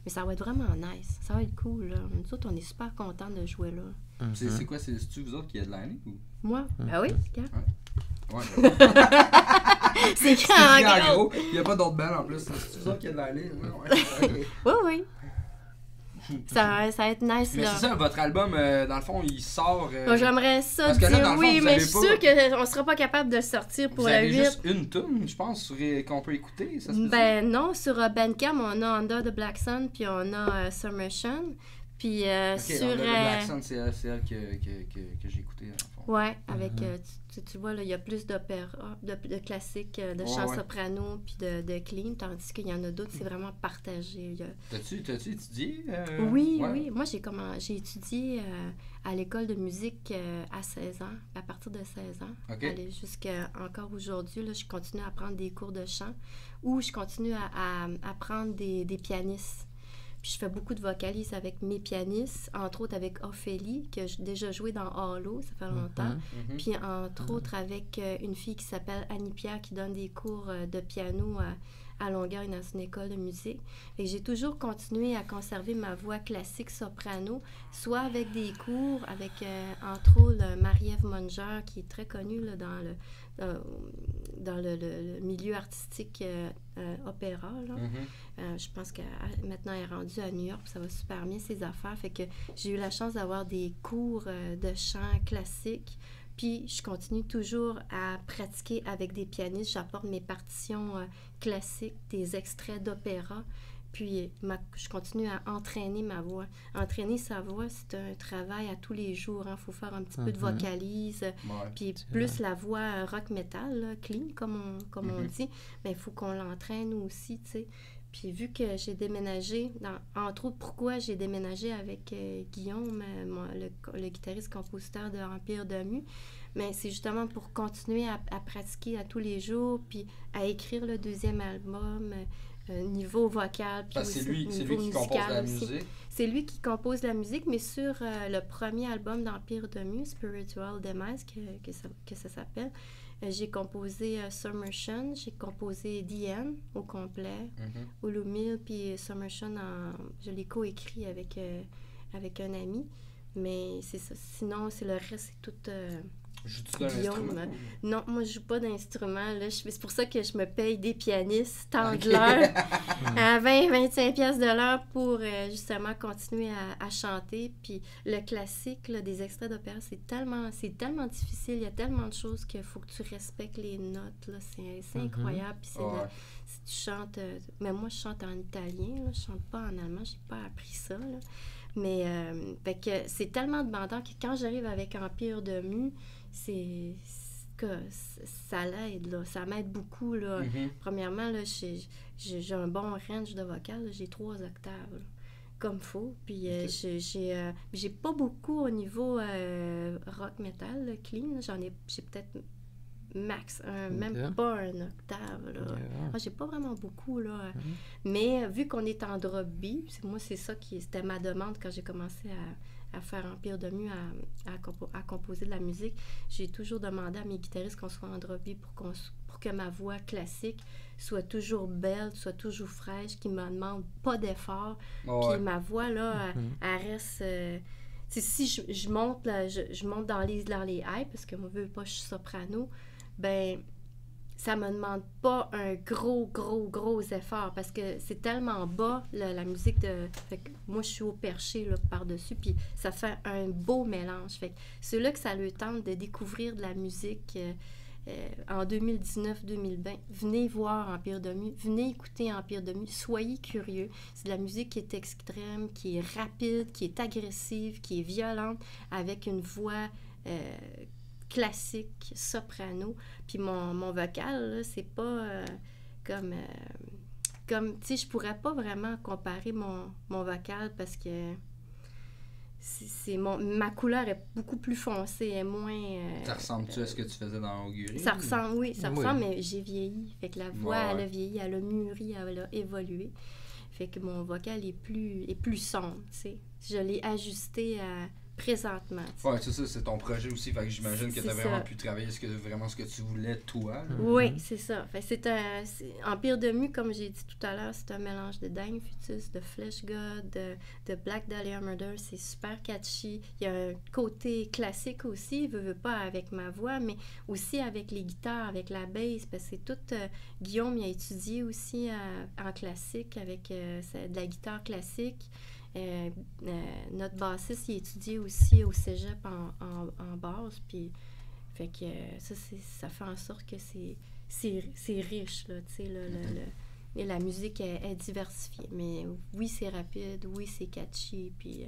Mais ça va être vraiment nice. Ça va être cool, là. Nous autres, on est super contents de jouer là. Mhm. C'est quoi, c'est-tu vous autres qui headlinez ou? Moi? Ben oui, regarde. Ouais, C'est c'est grand, écrit en gros. gros. Il n'y a pas d'autres bandes en plus. C'est vous autres qui headlinez? Ouais. Oui, oui. Ça va être nice, Mais là. c'est ça, votre album, dans le fond, il sort. Moi, j'aimerais ça parce que là, dire dans le fond, oui, vous mais avez je suis pas- sûre qu'on sera pas capable de le sortir pour vous le avez 8. juste une tune, je pense, qu'on peut écouter. Ça se peut-tu? Ben non, sur Bandcamp, on a Under the Black Sun, puis on a Submersion. Puis Ok, sur... le Black Sun, c'est elle que j'ai écouté, dans le fond. Ouais, avec, tu vois, là, il y a plus d'opéra, de classiques, de chants ouais. soprano, puis de clean, tandis qu'il y en a d'autres, c'est vraiment partagé. T'as-tu étudié? Oui, ouais. oui. Moi, j'ai étudié à l'école de musique à 16 ans, à partir de 16 ans. Ok. Aller jusqu'à encore aujourd'hui, là, je continue à prendre des cours de chant ou je continue à prendre des pianistes. Puis je fais beaucoup de vocalises avec mes pianistes, entre autres avec Ophélie, que j'ai déjà joué dans Halo, ça fait longtemps. Mhm. Puis entre autres avec une fille qui s'appelle Annie Pierre qui donne des cours de piano à Longueuil dans une école de musique. Et j'ai toujours continué à conserver ma voix classique soprano, soit avec des cours, avec entre autres Marie-Ève Monger, qui est très connue là, dans le milieu artistique opéra. Là. Je pense que maintenant elle est rendue à New York, ça va super bien ses affaires. Fait que j'ai eu la chance d'avoir des cours de chant classique. Puis, je continue toujours à pratiquer avec des pianistes. J'apporte mes partitions classiques, des extraits d'opéra. Puis, je continue à entraîner ma voix. Entraîner sa voix, c'est un travail à tous les jours. Il faut faire un petit peu de vocalise. Puis, plus la voix rock-metal, clean, comme on dit, mais il faut qu'on l'entraîne aussi, tu sais. Puis vu que j'ai déménagé, entre autres, pourquoi j'ai déménagé avec Guillaume, le guitariste-compositeur de Empire de Mu, mais c'est justement pour continuer à pratiquer à tous les jours, puis à écrire le deuxième album, niveau vocal, puis c'est lui qui compose la musique. C'est lui qui compose la musique, mais sur le premier album d'Empire de Mu, Spiritual Demise, que ça s'appelle, j'ai composé Summershine, j'ai composé The End au complet, Ulumil, puis Summershine, je l'ai coécrit avec un ami, mais c'est ça. Sinon, le reste, c'est tout Joues-tu d'un instrument? Non, moi, je joue pas d'instrument. C'est pour ça que je me paye des pianistes, tant de l'heure, à 20-25 piastres de l'heure pour justement continuer à chanter. Puis le classique, là, des extraits d'opéra, c'est tellement difficile. Il y a tellement de choses qu'il faut que tu respectes les notes. Là. C'est incroyable. Puis si tu chantes... mais moi, je chante en italien. Là, je chante pas en allemand. J'ai pas appris ça. Là. Mais fait que c'est tellement demandant que quand j'arrive avec Empire de Mu, ça l'aide, là. Ça m'aide beaucoup, là. Premièrement, là, j'ai un bon range de vocal, là. J'ai 3 octaves, là, comme faut. Puis j'ai pas beaucoup au niveau rock metal, là, clean. J'ai peut-être max, même pas un octave, là. J'ai pas vraiment beaucoup, là. Mais vu qu'on est en drop B, c'est ça c'était ma demande quand j'ai commencé à faire Empire de Mu, à composer de la musique. J'ai toujours demandé à mes guitaristes qu'on soit en drop B pour que ma voix classique soit toujours belle, soit toujours fraîche, qu'il me demande pas d'effort. Puis ma voix, là, elle reste... si je monte, là, je monte dans les highs, parce que moi, je veux pas, je suis soprano, ben ça me demande pas un gros effort, parce que c'est tellement bas, la musique fait que moi, je suis au perché, là, par-dessus, puis ça fait un beau mélange. Fait que ceux-là que ça leur tente de découvrir de la musique en 2019-2020, venez voir Empire de Mu, venez écouter Empire de Mu, soyez curieux. C'est de la musique qui est extrême, qui est rapide, qui est agressive, qui est violente, avec une voix... classique, soprano. Puis mon vocal, là, c'est pas comme tu sais, je pourrais pas vraiment comparer mon vocal, parce que ma couleur est beaucoup plus foncée, et moins... ça ressemble-tu à ce que tu faisais dans Augury? Ça ressemble, mais j'ai vieilli. Fait que la voix, elle a vieilli, elle a mûri, elle a évolué. Fait que mon vocal est plus sombre, tu sais. Je l'ai ajusté présentement. Oui, c'est ça, c'est ton projet aussi. Fait que j'imagine que tu as vraiment pu travailler ce que tu voulais, toi. Là. Oui, c'est ça. Fait que Empire de Mu, comme j'ai dit tout à l'heure, c'est un mélange de Dying Fetus, de Flesh God, de Black Dahlia Murder. C'est super catchy. Il y a un côté classique aussi, veut pas, avec ma voix, mais aussi avec les guitares, avec la bass, parce que c'est tout... Guillaume, il a étudié aussi en classique, avec de la guitare classique. Notre bassiste, il étudiait aussi au cégep en basse, puis fait que ça fait en sorte que c'est riche, là, tu sais, et la musique est diversifiée, mais oui, c'est rapide, oui, c'est catchy, puis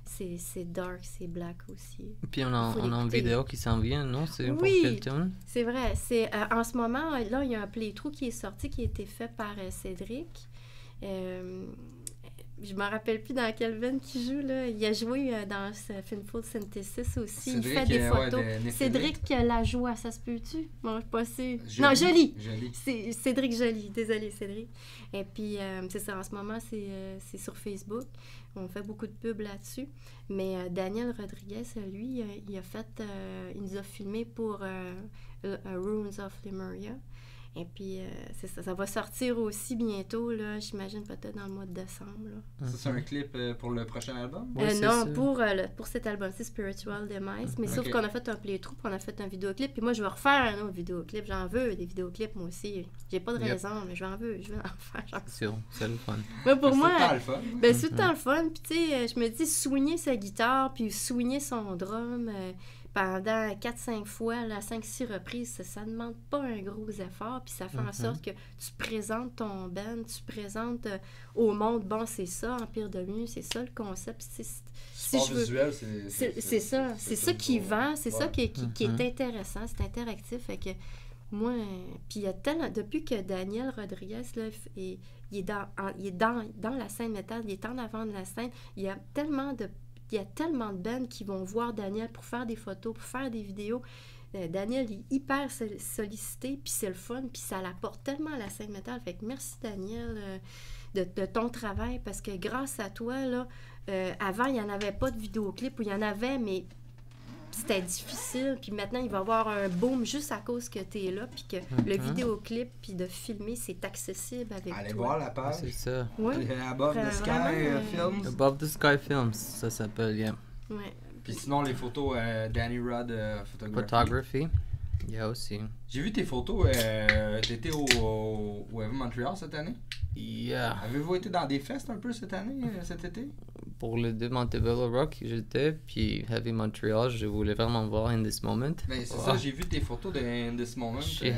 c'est dark, c'est black aussi. Puis on a une vidéo qui s'en vient, non? C'est pour quel tune? C'est vrai, en ce moment, là, il y a un playthrough qui est sorti, qui a été fait par Cédric. Je me rappelle plus dans quelle veine qu'il joue, là. Il a joué dans Finful Synthesis aussi. Cédric, il fait des photos. Cédric Lajoie, ça se peut-tu? Bon, je suis pas sûre. Non, Joly. C'est Cédric Joly. Désolée, Cédric. Et puis, c'est ça, en ce moment, c'est sur Facebook. On fait beaucoup de pubs là-dessus. Mais Daniel Rodriguez, lui, il nous a filmé pour Ruins of Lemuria. Et puis, c'est ça. Ça va sortir aussi bientôt, là, j'imagine peut-être dans le mois de décembre. Là. C'est un clip pour le prochain album? Non, pour cet album, c'est Spiritual Demise. Mais sauf qu'on a fait un playthrough, puis on a fait un vidéoclip. Puis moi, je vais refaire un autre vidéoclip. J'en veux des vidéoclips, moi aussi. J'ai pas de raison, mais j'en veux. Je veux en faire. C'est sûr, c'est le fun. Mais pour moi, c'est tout le fun. Ben, c'est tout le temps le fun. Puis tu sais, je me dis, soigner sa guitare, puis soigner son drum... pendant 4-5 fois, là, 5-6 reprises, ça ne demande pas un gros effort, puis ça fait en sorte que tu présentes ton band, tu présentes au monde, bon, c'est ça, Empire de Muse, c'est ça le concept. Visuel, c'est ça. C'est ça qui vend, c'est ça qui est intéressant, c'est interactif. Fait que moi, puis il y a tellement, depuis que Daniel Rodriguez, là, il est dans la scène métal, il est en avant de la scène, il y a tellement de bands qui vont voir Daniel pour faire des photos, pour faire des vidéos. Daniel est hyper sollicité, puis c'est le fun, puis ça l'apporte tellement à la scène métal. Fait que merci, Daniel, de ton travail, parce que grâce à toi, là, avant, il n'y en avait pas de vidéoclip, ou il y en avait, mais c'était difficile. Puis maintenant, il va y avoir un boom juste à cause que tu es là, puis que le vidéoclip, puis de filmer, c'est accessible avec Allez toi. voir la page. C'est ça. Oui. Above the Sky Films. Above the Sky Films, ça s'appelle, yeah. Ouais. Puis sinon, les photos, Danny Rod Photography. Il y a aussi. J'ai vu tes photos, t'étais au Heavy Montreal cette année? Yeah. Avez-vous été dans des festes un peu cet été? Pour le deux Montebello Rock, j'étais, puis Heavy Montreal, je voulais vraiment voir In This Moment. Ben, c'est ça, j'ai vu tes photos de In This Moment. C'est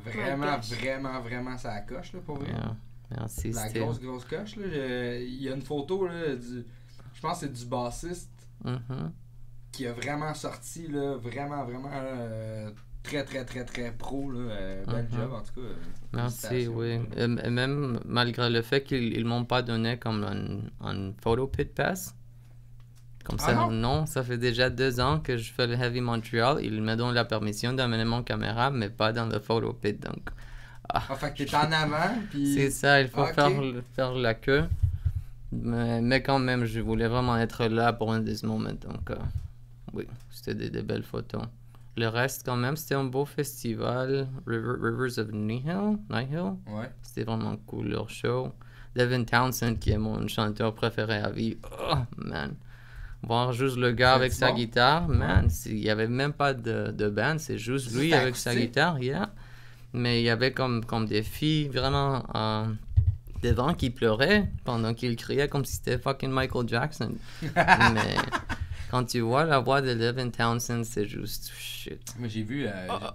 vraiment ça coche, là, pour vrai. Yeah. Merci, la Steve. grosse coche, là. Il y a une photo, là, je pense que c'est du bassiste qui a vraiment sorti, là, vraiment très pro, là. Bel job, en tout cas. Merci, oui. Et même malgré le fait qu'ils m'ont pas donné comme un photo pit pass. Comme ça, non, ça fait déjà 2 ans que je fais le Heavy Montreal. Ils me donnent la permission d'amener mon caméra, mais pas dans le photo pit, donc... fait que t'es en avant, puis... C'est ça, il faut faire la queue. Mais quand même, je voulais vraiment être là pour un des moments, donc... oui, c'était des belles photos. Le reste, quand même, c'était un beau festival. Rivers of Nihil. Ouais. C'était vraiment cool, leur show. Devin Townsend, qui est mon chanteur préféré à vie. Oh, man. Voir juste le gars avec sa guitare, man. Il n'y avait même pas de band, c'est juste lui avec sa guitare, yeah. Mais il y avait comme des filles vraiment devant qui pleuraient pendant qu'il criait comme si c'était fucking Michael Jackson. Mais... quand tu vois la voix de Devin Townsend, c'est juste shit. Moi, j'ai vu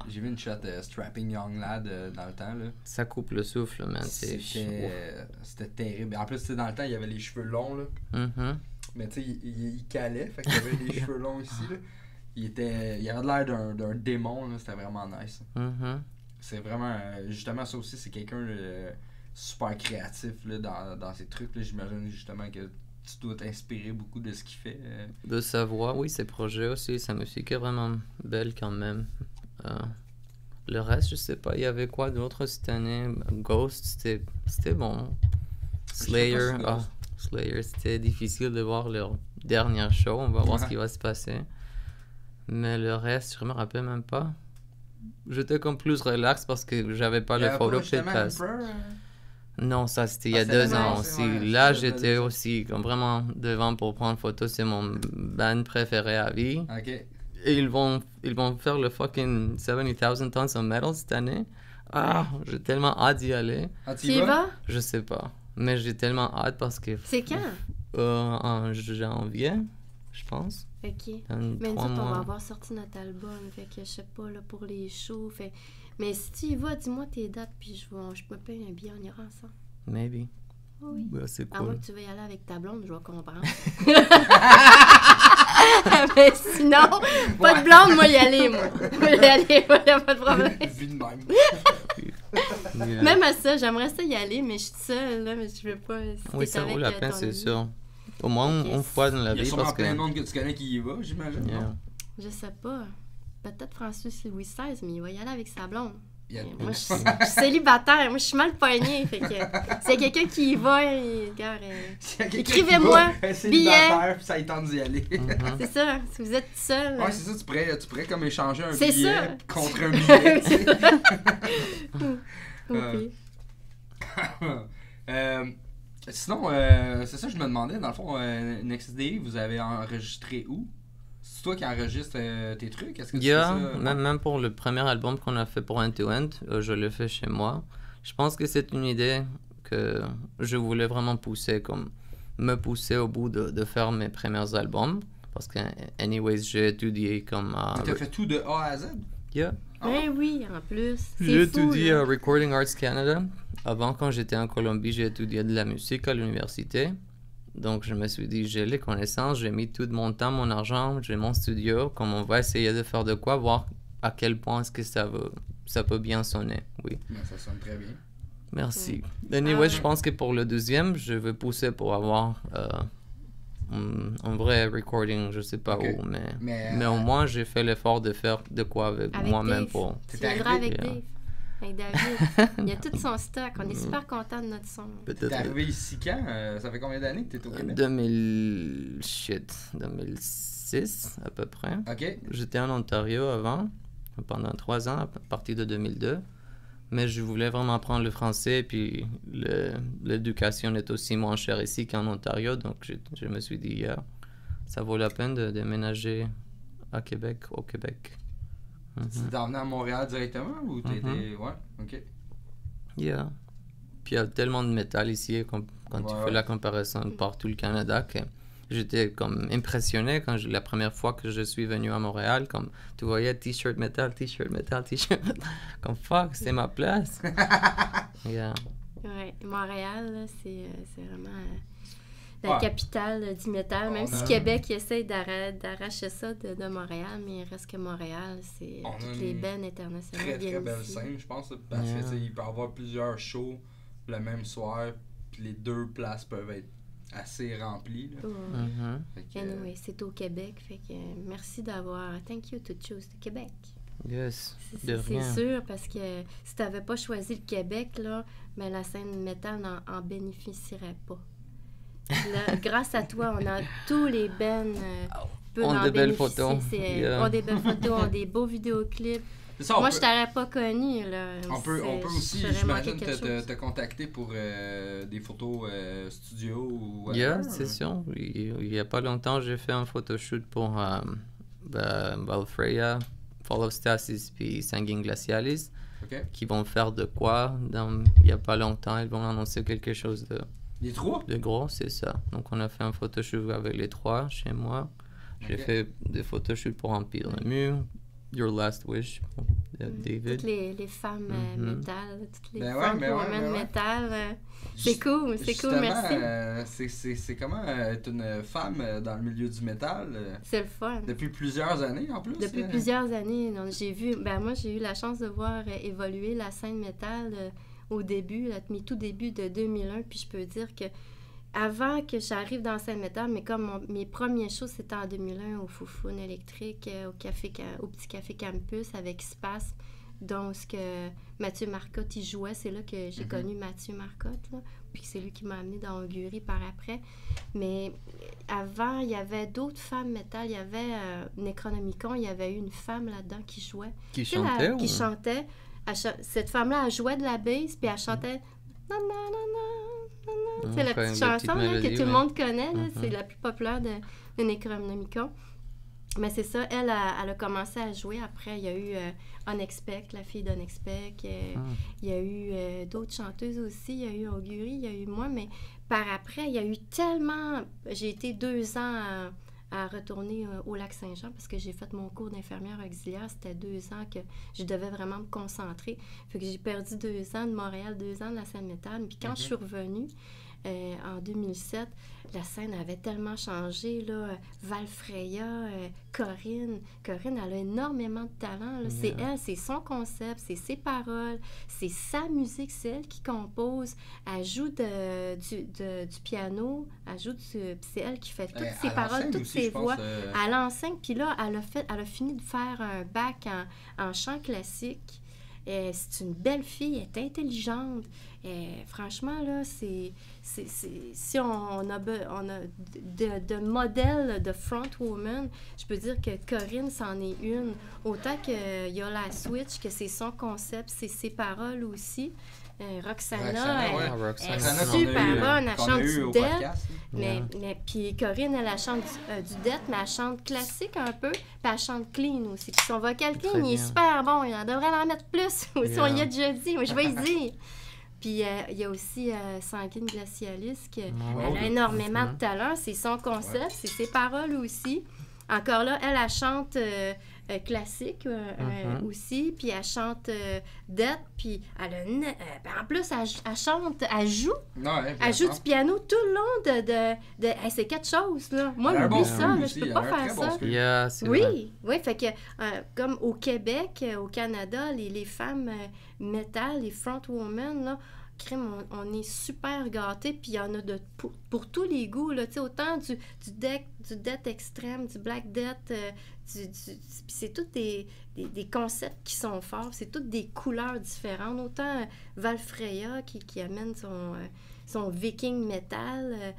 une shot Strapping Young Lad dans le temps, là. Ça coupe le souffle, man. C'était terrible. En plus, dans le temps, il y avait les cheveux longs, là. Mais tu sais, il calait, fait qu'il y avait les cheveux longs ici, là. Il avait l'air d'un démon, là. C'était vraiment nice. C'est vraiment... justement, ça aussi, c'est quelqu'un de super créatif, là, dans ses trucs, là. J'imagine justement que... tu dois t'inspirer beaucoup de ce qu'il fait. De sa voix, oui, ses projets aussi, sa musique est vraiment belle quand même. Le reste, je sais pas, il y avait quoi d'autre cette année? Ghost, c'était bon. Slayer, Slayer, c'était difficile de voir leur dernière show, on va voir ce qui va se passer. Mais le reste, je me rappelle même pas. J'étais comme plus relax parce que j'avais pas le photo pit pass. Non, ça c'était il y a 2 ans aussi. Là, j'étais aussi comme vraiment devant pour prendre photo. C'est mon band préféré à vie. Ok. Et ils vont faire le fucking 70,000 Tons of Metal cette année. J'ai tellement hâte d'y aller. Tu y vas? Je sais pas. Mais j'ai tellement hâte parce que... C'est quand? En janvier, je pense. Ok. Mais nous autres, on va avoir sorti notre album. Fait que je sais pas, là, pour les shows. Fait... Mais si tu y vas, dis-moi tes dates, puis je me paye un billet, on ira ensemble. Maybe. Oui. Ouais, c'est cool. À moins que tu veuilles aller avec ta blonde, je vais comprendre. Mais sinon, pas de blonde, moi y aller, moi. Moi y aller, y a pas de problème. Vu de même. Même à ça, j'aimerais ça y aller, mais je suis seule, là, mais je veux pas... Oui, ça vaut la peine, c'est sûr. Au moins, une fois dans la vie, parce que... Il y a sûrement plein de monde que tu connais qui y va, j'imagine. Yeah. Je sais pas. Peut-être Francis Louis XVI, mais il va y aller avec sa blonde. Moi, je suis célibataire. Moi, je suis mal poignée. Fait que s'il y a quelqu'un qui y va, écrivez-moi. Billet. Ça y tente d'y aller. C'est ça. Si vous êtes seul. Ouais, c'est ça. Tu pourrais comme échanger un c'est billet ça. contre un billet. Sinon, c'est ça que je me demandais. Dans le fond, NextDay, vous avez enregistré où? C'est toi qui enregistres tes trucs? Est-ce que tu fais ça? Même pour le premier album qu'on a fait pour End to End, je le fais chez moi. Je pense que c'est une idée que je voulais vraiment pousser, comme me pousser au bout de faire mes premiers albums. Parce que, anyways, j'ai étudié comme... Tu as fait tout de A à Z? Yeah. Ben oui, en plus. J'ai étudié à Recording Arts Canada. Avant, quand j'étais en Colombie, j'ai étudié de la musique à l'université. Donc, je me suis dit, j'ai les connaissances, j'ai mis tout mon temps, mon argent, j'ai mon studio. Comme on va essayer de faire de quoi, voir à quel point est-ce que ça peut bien sonner. Oui. Mais ça sonne très bien. Merci. Anyway, je pense que pour le deuxième, je vais pousser pour avoir un vrai recording, je sais pas où, mais au moins, j'ai fait l'effort de faire de quoi avec moi-même pour... Tu viendras avec Dave. Avec David. Il y a tout son stock. On est super contents de notre son. Peut-être. T'es arrivé ici quand? Ça fait combien d'années que t'es au Québec? 2006 à peu près. OK. J'étais en Ontario avant, pendant 3 ans, à partir de 2002. Mais je voulais vraiment apprendre le français, puis l'éducation est aussi moins chère ici qu'en Ontario. Donc je me suis dit, ça vaut la peine de déménager au Québec. Tu t'es emmené à Montréal directement ou t'étais... Ouais, OK. Yeah. Puis il y a tellement de métal ici quand tu fais la comparaison par tout le Canada que j'étais comme impressionné la première fois que je suis venu à Montréal. Comme tu voyais t-shirt métal. Comme fuck, c'est ma place. Yeah. Ouais, Montréal, là, c'est vraiment... la capitale du métal, même si Québec essaie d'arracher ça de Montréal, mais il reste que Montréal, c'est toutes les bands internationales. Très belle scène, je pense, parce qu'il peut y avoir plusieurs shows le même soir, puis les deux places peuvent être assez remplies. Là. Anyway, c'est au Québec, fait que merci d'avoir... Thank you to choose the Québec. Yes, c'est sûr, parce que si tu n'avais pas choisi le Québec, là, mais la scène métal n'en bénéficierait pas. Là, grâce à toi, on a tous les bands ont des belles photos. Ont des belles photos, ont des beaux vidéoclips. Moi, je t'aurais pas connu. Là. On peut aussi, j'imagine, te contacter pour des photos studio ou c'est sûr. Il y a pas longtemps, j'ai fait un photoshoot pour Valfreya, Fall of Stasis puis Sanguine Glacialis, qui vont faire de quoi il y a pas longtemps. Ils vont annoncer quelque chose de... Les trois? De gros, c'est ça. Donc, on a fait un photoshoot avec les trois chez moi. J'ai fait des photoshoots pour Empire le Mur, Your Last Wish, David. Toutes les femmes métal, toutes les femmes métal. C'est cool, merci. C'est comment être une femme dans le milieu du métal? C'est le fun. Depuis plusieurs années, en plus? Depuis plusieurs années. Donc, moi, j'ai eu la chance de voir évoluer la scène métal au début, mes tout débuts de 2001, puis je peux dire que avant que j'arrive dans la scène métal, mais comme mes premiers shows, c'était en 2001 au Foufoune électrique, au Petit Café Campus avec Space, dont ce que Mathieu Marcotte y jouait. C'est là que j'ai connu Mathieu Marcotte, là, puis c'est lui qui m'a amené dans Augury par après. Mais avant, il y avait d'autres femmes métal. Il y avait Necronomicon, il y avait eu une femme là-dedans qui jouait. Qui chantait? Qui chantait. Cette femme-là, elle jouait de la bass, puis elle chantait... C'est la petite chanson là, que tout le monde connaît. Là, c'est la plus populaire de Necronomicon. Mais c'est ça, elle a commencé à jouer. Après, il y a eu Unexpect, la fille d'Unexpect. Il y a eu d'autres chanteuses aussi. Il y a eu Augury, il y a eu moi. Mais par après, il y a eu tellement... J'ai été 2 ans à retourner au Lac-Saint-Jean parce que j'ai fait mon cours d'infirmière auxiliaire. C'était 2 ans que je devais vraiment me concentrer. Fait que j'ai perdu 2 ans de Montréal, 2 ans de la scène métal. Puis quand je suis revenue en 2007, la scène avait tellement changé. Là. Valfreya, Corinne, elle a énormément de talent. Là. C'est elle, c'est son concept, c'est ses paroles, c'est sa musique, c'est elle qui compose. Elle joue du piano, c'est elle qui fait toutes ses paroles, toutes ses voix. Elle enseigne, puis là, elle a fini de faire un bac en chant classique. c'est une belle fille, elle est intelligente. Franchement, là, si on a de modèles de front woman, je peux dire que Corinne, c'en est une. Autant qu'il y a la Switch, que c'est son concept, c'est ses paroles aussi. Roxana est super bonne, elle chante du death. Mais puis Corinne, elle chante du death, mais elle chante classique un peu, puis elle chante clean aussi. Puis son vocal clean, il est super bon, on devrait en mettre plus. Aussi, on y a déjà dit, mais je vais y dire. Puis il y a aussi Sanguine Glacialis, qui elle a énormément de talent, c'est son concept, c'est ses paroles aussi. Encore là, elle chante classique aussi, puis elle chante death, puis elle a en plus, elle joue du piano tout le long de c'est quelque chose, là. Moi, j'oublie ça, là, je peux pas faire ça. Oui, fait que comme au Québec, au Canada, les femmes métal, les front women, là, on est super gâtés, puis il y en a pour tous les goûts, là, autant du death extrême, du black death, puis c'est tous des concepts qui sont forts, c'est toutes des couleurs différentes, autant Valfreya qui amène son viking metal,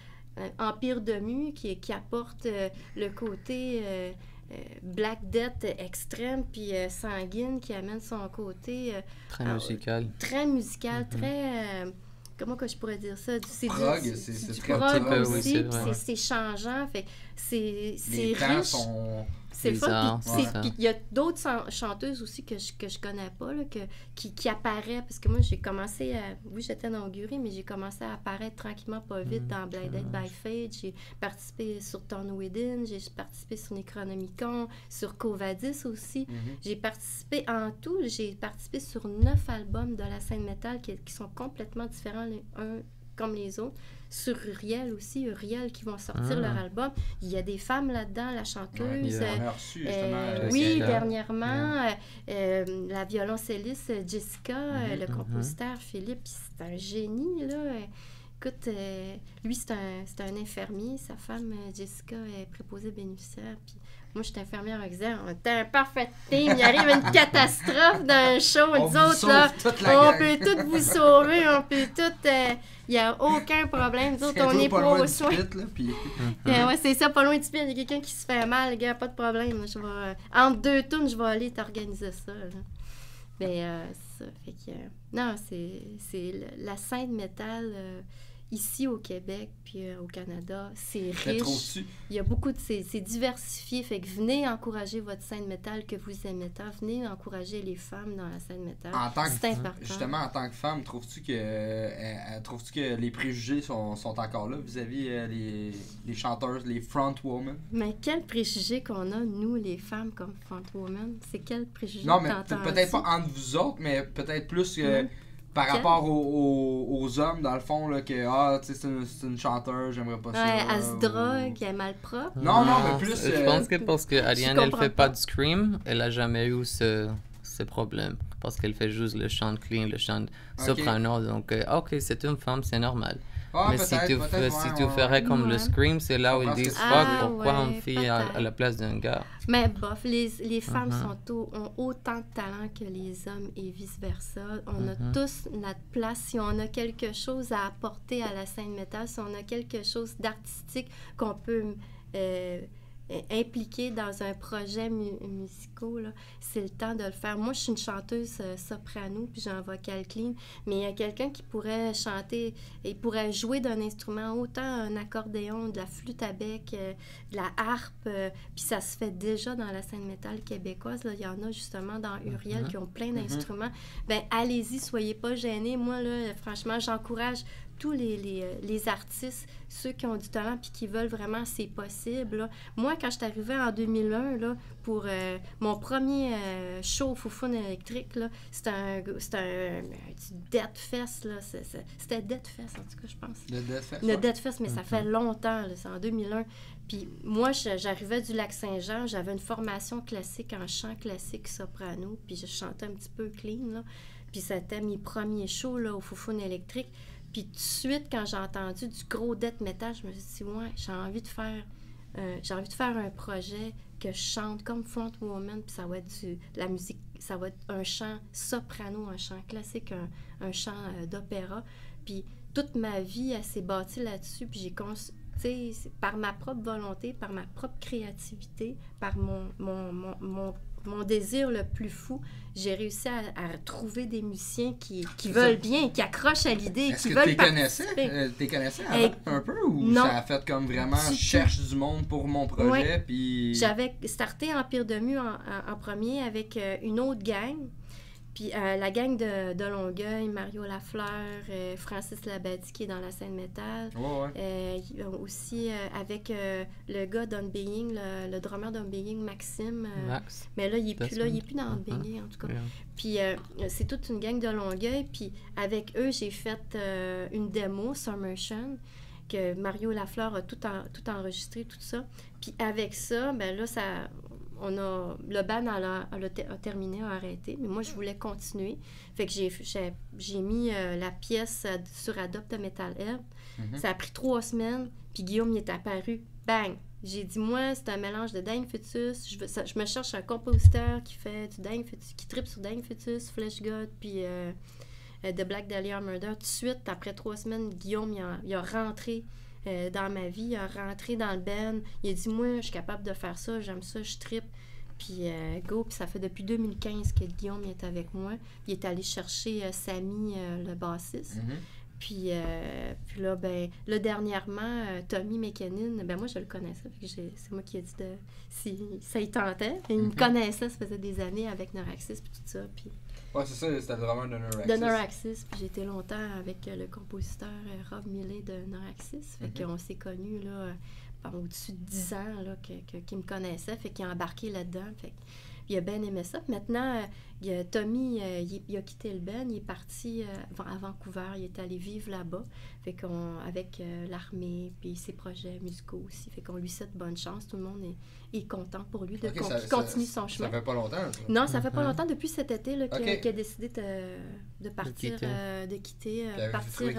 Empire de Mu qui apporte le côté Black Death extrême, puis Sanguine qui amène son côté très musical. Très musical, très... comment que je pourrais dire ça? C'est prog, du très prog aussi, oui, c'est changeant, fait c'est riche. C'est le fun. Puis il y a d'autres chanteuses aussi que je connais pas, là, qui apparaissent. Parce que moi, j'ai commencé à... Oui, j'étais dans Augury, mais j'ai commencé à apparaître tranquillement, pas vite, dans Blinded by Fate. J'ai participé sur Turn Within, j'ai participé sur Necronomicon, sur Covadis aussi. J'ai participé en tout, j'ai participé sur 9 albums de la scène métal qui sont complètement différents les uns comme les autres. Sur Uriel aussi, Uriel qui vont sortir leur album. Il y a des femmes là-dedans, la chanteuse. On a reçu justement. Oui, dernièrement, la violoncelliste Jessica, le compositeur Philippe, c'est un génie, là. Écoute, lui, c'est un infirmier. Sa femme, Jessica, est préposée bénéficiaire. Puis moi, je suis infirmière en disant, on est un parfait team. Il arrive une catastrophe dans un show. Nous autres, là, on peut tout vous sauver. On peut tout... Il n'y a aucun problème. Nous autres, on est pas aux soins. Ouais, c'est ça, pas loin du pit. Il y a quelqu'un qui se fait mal, les gars, pas de problème. Je vais, entre 2 tours, je vais aller t'organiser ça. Là. Mais ça fait que... non, c'est la scène métal... ici au Québec puis au Canada, c'est riche. Il y a beaucoup de... C'est diversifié. Fait que venez encourager votre scène métal que vous aimez tant. Venez encourager les femmes dans la scène métal. C'est important. Justement, en tant que femme, trouves-tu que les préjugés sont encore là vis-à-vis les chanteuses, les front women? Mais quel préjugé qu'on a, nous, les femmes, comme front women? C'est quel préjugé? Non, mais peut-être pas entre vous autres, mais peut-être plus... par rapport aux hommes, dans le fond, là, que tu sais, c'est une chanteuse, j'aimerais pas ça. Ouais, elle se drogue, elle est mal propre. Non, mais plus. Je pense que parce que Ariane, elle fait pas de scream, elle a jamais eu ce problème. Parce qu'elle fait juste le chant clean, le chant soprano. Donc, OK, c'est une femme, c'est normal. Mais si tu ferais comme le scream, c'est là où ils disent pourquoi une fille à la place d'un gars. Mais bof, les femmes ont autant de talent que les hommes et vice-versa. On a tous notre place. Si on a quelque chose à apporter à la scène métal, si on a quelque chose d'artistique qu'on peut impliqué dans un projet musical, c'est le temps de le faire. Moi, je suis une chanteuse soprano, puis j'ai un vocal clean, mais il y a quelqu'un qui pourrait chanter, et pourrait jouer d'un instrument, autant un accordéon, de la flûte à bec, de la harpe, puis ça se fait déjà dans la scène métal québécoise. Là, il y en a justement dans Uriel qui ont plein d'instruments. Ben allez-y, soyez pas gênés. Moi, là, franchement, j'encourage tous les artistes, ceux qui ont du talent puis qui veulent vraiment, c'est possible. Là. Moi, quand je suis arrivée en 2001, là, pour mon premier show au Foufoune électrique, là, c'était un Deathfest. Là, c'était Deathfest, en tout cas, je pense. Le Deathfest, mais ça fait longtemps, là, c'est en 2001. Puis moi, j'arrivais du Lac-Saint-Jean, j'avais une formation classique en chant classique soprano, puis je chantais un petit peu clean, là. Puis c'était mes premiers shows là, au Foufoune électrique. Puis tout de suite, quand j'ai entendu du gros death metal, je me suis dit, ouais, j'ai envie de faire un projet que je chante comme front woman, puis ça va être de la musique ça va être un chant soprano, un chant classique, un chant d'opéra. Puis toute ma vie, elle s'est bâtie là-dessus. Puis j'ai par ma propre volonté, par ma propre créativité, par mon désir le plus fou, j'ai réussi à trouver des musiciens qui veulent bien, qui accrochent à l'idée, qui veulent participer. T'es connaissais avant un peu ou non, ça a fait comme vraiment je cherche du monde pour mon projet? Puis... J'avais starté Empire de Mu en premier avec une autre gang. Puis la gang de Longueuil, Mario Lafleur, Francis Labadie qui est dans la scène métal. Aussi avec le gars d'Unbeing, le drummer d'Unbeing, Maxime. Max. Mais là, il est plus dans Unbeing en tout cas. Yeah. Puis c'est toute une gang de Longueuil. Puis avec eux, j'ai fait une démo, Submersion, que Mario Lafleur a tout enregistré, tout ça. Puis avec ça, ben là, le band a terminé, a arrêté, mais moi, je voulais continuer. Fait que j'ai mis la pièce sur Adopt Metal Head. Ça a pris 3 semaines, puis Guillaume y est apparu. Bang! J'ai dit, moi, c'est un mélange de Dying Fetus. Je me cherche un compositeur qui fait du Dying Fetus, qui tripe sur Dying Fetus, Flesh God, puis The Black Dahlia Murder. Tout de suite, après 3 semaines, Guillaume, il a rentré dans ma vie, il a rentré dans le band. Il a dit, moi, je suis capable de faire ça, j'aime ça, je trippe. Puis go, puis ça fait depuis 2015 que Guillaume est avec moi. Il est allé chercher Samy, le bassiste. Puis là, là, dernièrement, Tommy McKinnon, moi, je le connaissais. C'est moi qui ai dit si ça y tentait. Il me connaissait, ça faisait des années avec Neuraxis, puis tout ça. Puis... Ouais, c'est ça, c'était vraiment de Neuraxis. De Neuraxis, puis j'ai été longtemps avec le compositeur Rob Millet de Neuraxis. Fait qu'on s'est connus, là, au-dessus de 10 ans, là, qu'il me connaissait. Fait qu'il a embarqué là-dedans. Fait il a bien aimé ça. Maintenant, Tommy, il a quitté le band, il est parti à Vancouver, il est allé vivre là-bas. Fait avec l'armée, puis ses projets musicaux aussi. Fait qu'on lui souhaite bonne chance. Tout le monde est content pour lui qu'il continue son chemin. Ça fait pas longtemps? Ça. Non, ça fait pas longtemps, depuis cet été, là, qu'il a décidé de partir, de quitter. Partir.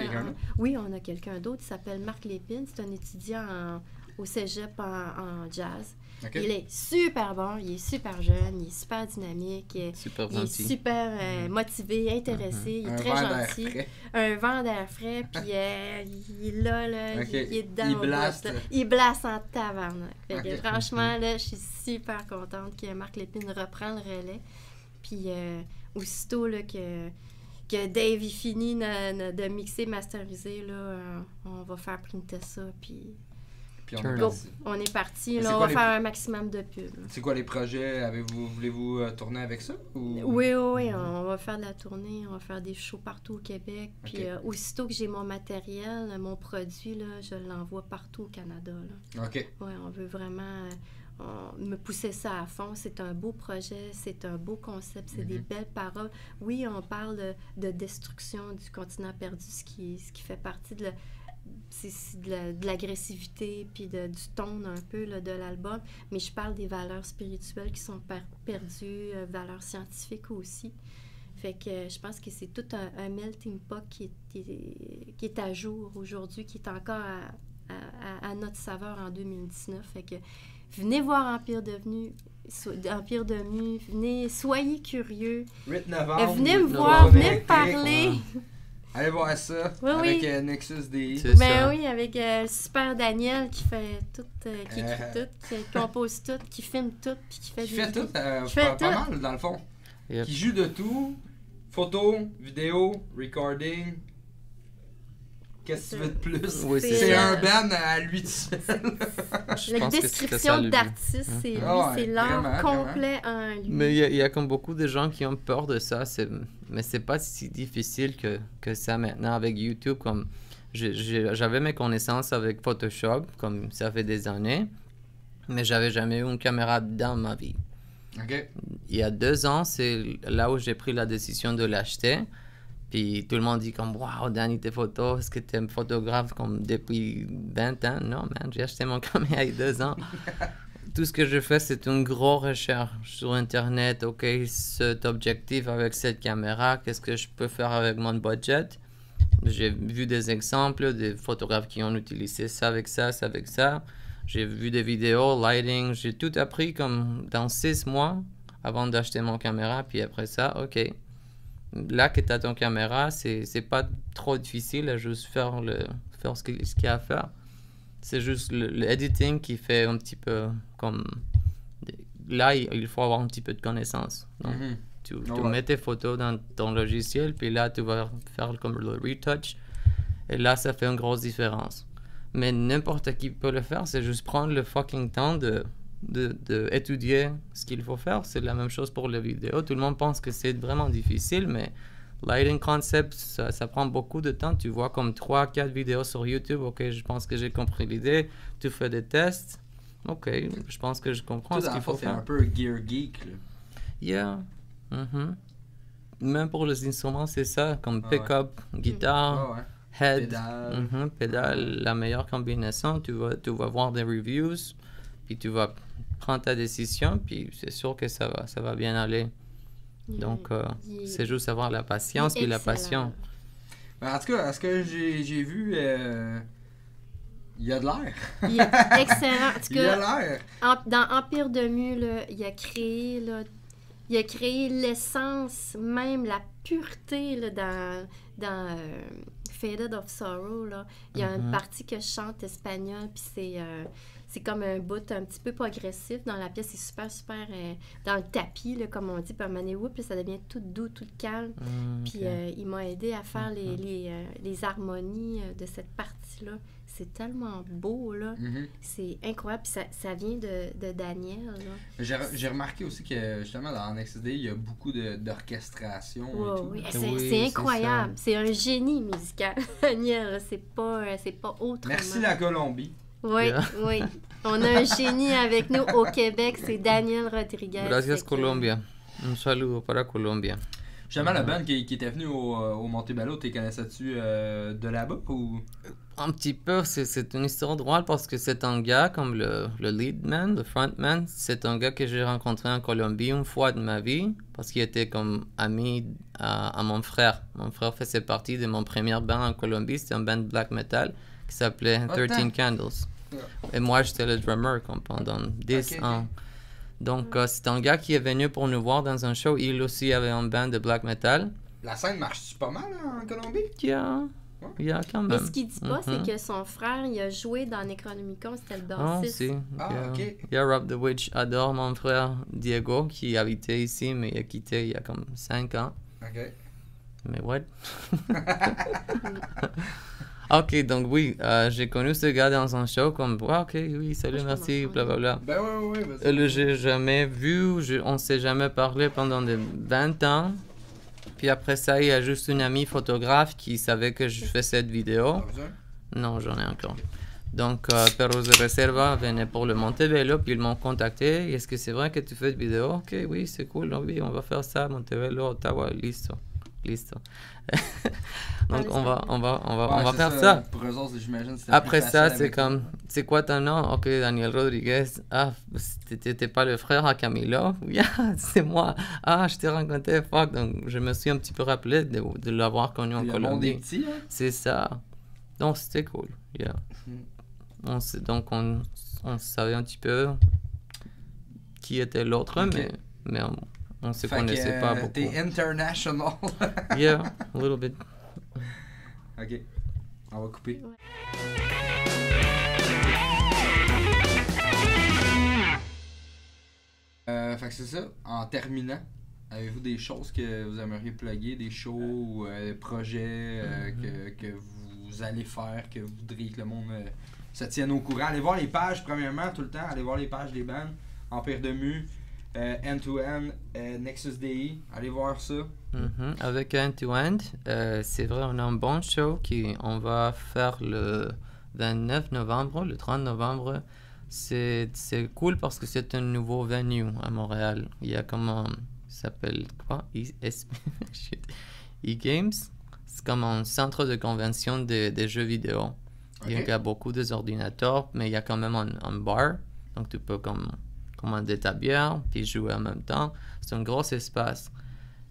Oui, on a quelqu'un d'autre, il s'appelle Marc Lépine, c'est un étudiant au cégep en jazz. Okay. Il est super bon, il est super jeune, il est super dynamique, il est super motivé, intéressé, il est très gentil. Un vent d'air frais, puis il est là, il est dedans. Il blasse en tabarnak. Franchement, là, je suis super contente que Marc Lépine reprend le relais. Puis aussitôt là, que Dave il finit de mixer, masteriser, là, on va faire printer ça, puis... on est parti. Là, on va faire un maximum de pubs. C'est quoi les projets? Voulez-vous tourner avec ça? Ou... Oui, on va faire de la tournée. On va faire des shows partout au Québec. Puis aussitôt que j'ai mon matériel, mon produit, là, je l'envoie partout au Canada. Là. OK. Oui, on veut vraiment me pousser ça à fond. C'est un beau projet, c'est un beau concept, c'est des belles paroles. Oui, on parle de destruction du continent perdu, ce qui fait partie de de l'agressivité puis du ton un peu là, de l'album, mais je parle des valeurs spirituelles qui sont perdues, valeurs scientifiques aussi. Fait que je pense que c'est tout un melting pot qui est à jour aujourd'hui, qui est encore à notre saveur en 2019. Fait que venez voir Empire de Mu, venez, soyez curieux. 8 novembre. Venez me voir, venez me parler. Allez voir ça avec Nexus DI. Oui, avec le super Daniel qui fait tout, qui écrit tout, qui compose tout, qui filme tout, puis qui fait tout, pas mal dans le fond. Yep. Qui joue de tout, photo, vidéo, recording. Qu'est-ce que tu veux de plus? Oui, c'est un band à lui tout seul. La description d'artiste, c'est lui, c'est l'art complet en lui. Mais il y a comme beaucoup de gens qui ont peur de ça, mais c'est pas si difficile que ça maintenant avec YouTube. Comme j'avais mes connaissances avec Photoshop, comme ça fait des années, mais j'avais jamais eu une caméra dans ma vie. Okay. Il y a 2 ans, c'est là où j'ai pris la décision de l'acheter. Puis tout le monde dit comme « Wow, Danny, tes photos, est-ce que tu es photographe comme depuis 20 ans? » Non, man, j'ai acheté mon caméra il y a 2 ans. Tout ce que je fais, c'est une grosse recherche sur Internet. OK, cet objectif avec cette caméra, qu'est-ce que je peux faire avec mon budget? J'ai vu des exemples de photographes qui ont utilisé ça avec ça, ça avec ça. J'ai vu des vidéos, lighting, j'ai tout appris comme dans 6 mois avant d'acheter mon caméra. Puis après ça, OK. Là que tu as ton caméra, c'est pas trop difficile à juste faire ce qu'il y a à faire. C'est juste le editing qui fait un petit peu comme... Là, il faut avoir un petit peu de connaissance. Donc, tu mets tes photos dans ton logiciel, puis là, tu vas faire comme le retouch. Et là, ça fait une grosse différence. Mais n'importe qui peut le faire, c'est juste prendre le fucking temps de étudier ce qu'il faut faire. C'est la même chose pour les vidéos. Tout le monde pense que c'est vraiment difficile, mais lighting concept, ça prend beaucoup de temps. Tu vois comme 3-4 vidéos sur YouTube. OK, je pense que j'ai compris l'idée. Tu fais des tests. OK, je pense que je comprends ce qu'il faut faire. C'est un peu gear geek, là. Yeah. Même pour les instruments, c'est ça, comme pick-up, guitare, head, pédale, la meilleure combinaison. Tu vas voir des reviews, puis tu vas prendre ta décision, puis c'est sûr que ça va bien aller. Donc, c'est juste avoir la patience puis la passion. En tout cas, à ce que j'ai vu, il y a de l'air. Il est excellent. En tout cas, il y a l'air. Dans Empire de Mu, là, il a créé l'essence, même la pureté là, dans Faded of Sorrow. Là. Il y a une partie que je chante espagnol, puis c'est comme un bout un petit peu progressif dans la pièce. C'est super, super dans le tapis, là, comme on dit, par Mané-Whoop, puis ça devient tout doux, tout calme. Puis il m'a aidé à faire les harmonies de cette partie-là. C'est tellement beau, là. C'est incroyable. Puis ça vient de Daniel, là. J'ai remarqué aussi que, justement, dans NXSD, il y a beaucoup d'orchestration. Oui, c'est incroyable. C'est un génie musical, Daniel. C'est pas autrement. Merci la Colombie. Oui, oui. On a un génie avec nous au Québec, c'est Daniel Rodriguez. Gracias, Colombia. Un saludo para Colombia. Justement, la band qui était venue au Montebello, tu connaissais-tu de là-bas ou... Un petit peu, c'est une histoire drôle parce que c'est un gars comme le lead man, le frontman, c'est un gars que j'ai rencontré en Colombie une fois de ma vie parce qu'il était comme ami à mon frère. Mon frère faisait partie de mon premier band en Colombie, c'était un band black metal qui s'appelait 13 Candles. Et moi, j'étais le drummer comme pendant 10 ans. Donc, c'est un gars qui est venu pour nous voir dans un show. Il aussi avait un band de black metal. La scène marche-tu pas mal en Colombie? Yeah, quand même. Mais ce qu'il dit pas, c'est que son frère, il a joué dans Necronomicon, c'était le bassiste. OK. Yeah, Rob the Witch adore mon frère Diego, qui habitait ici, mais il a quitté il y a comme 5 ans. OK. Mais what? OK, donc oui, j'ai connu ce gars dans un show comme, OK, oui, salut, merci, blablabla. Ben oui. J'ai jamais vu, on s'est jamais parlé pendant 20 ans. Puis après ça, il y a juste une amie photographe qui savait que je fais cette vidéo. Non, j'en ai encore. Donc, Perros de Reserva venait pour le Montebello, puis ils m'ont contacté. Est-ce que c'est vrai que tu fais de vidéo? OK, oui, c'est cool. Oui, on va faire ça, Montebello, Ottawa, listo. Donc, on va faire ça. Pour eux autres, j'imagine, après ça, c'est comme, c'est quoi ton nom? OK, Daniel Rodriguez. Ah, t'étais pas le frère à Camilo? Yeah, c'est moi. Ah, je t'ai rencontré, fuck. Donc, je me suis un petit peu rappelé de l'avoir connu en Colombie. Le monde est petit, hein? C'est ça. Donc, c'était cool. Yeah. Donc, on savait un petit peu qui était l'autre, mais on se connaissait pas beaucoup. T'es international. Yeah, a little bit. OK. On va couper. Fait que c'est ça. En terminant, avez-vous des choses que vous aimeriez plugger, des shows ou projets que vous allez faire, que vous voudriez que le monde se tienne au courant? Allez voir les pages, premièrement, tout le temps. Allez voir les pages des bands. Empire de Mu. End-to-End, Nexus DI, allez voir ça. Avec End-to-End, c'est vrai, on a un bon show on va faire le 29 novembre, le 30 novembre. C'est cool parce que c'est un nouveau venue à Montréal. Il y a comment ça s'appelle quoi? E-Games. C'est comme un centre de convention des jeux vidéo. Okay. Il y a beaucoup d'ordinateurs, mais il y a quand même un bar. Donc tu peux commander ta bière, puis jouer en même temps. C'est un gros espace.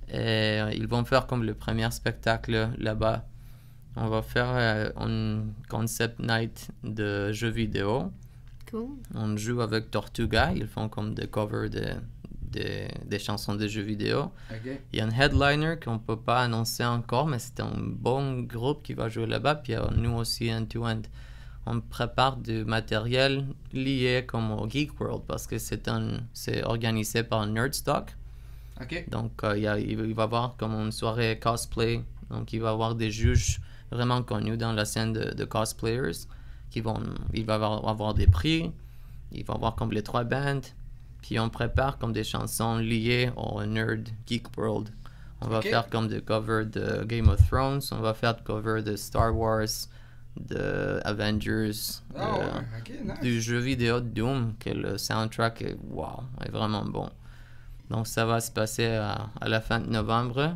Et ils vont faire comme le premier spectacle là-bas. On va faire un concept night de jeux vidéo. Cool. On joue avec Tortuga. Ils font comme des covers de des chansons de jeux vidéo. Okay. Il y a un headliner qu'on ne peut pas annoncer encore, mais c'est un bon groupe qui va jouer là-bas. Puis nous aussi, End2End. On prépare du matériel lié comme au Geek World parce que c'est organisé par Nerdstock. Okay. Donc, il va y avoir comme une soirée cosplay. Donc, il va y avoir des juges vraiment connus dans la scène de cosplayers. Il va avoir des prix. Il va y avoir comme les 3 bands. Puis on prépare comme des chansons liées au Nerd Geek World. On va faire comme des covers de Game of Thrones. On va faire des covers de Star Wars, de Avengers, nice. Du jeu vidéo Doom, que le soundtrack est vraiment bon. Donc ça va se passer à la fin de novembre.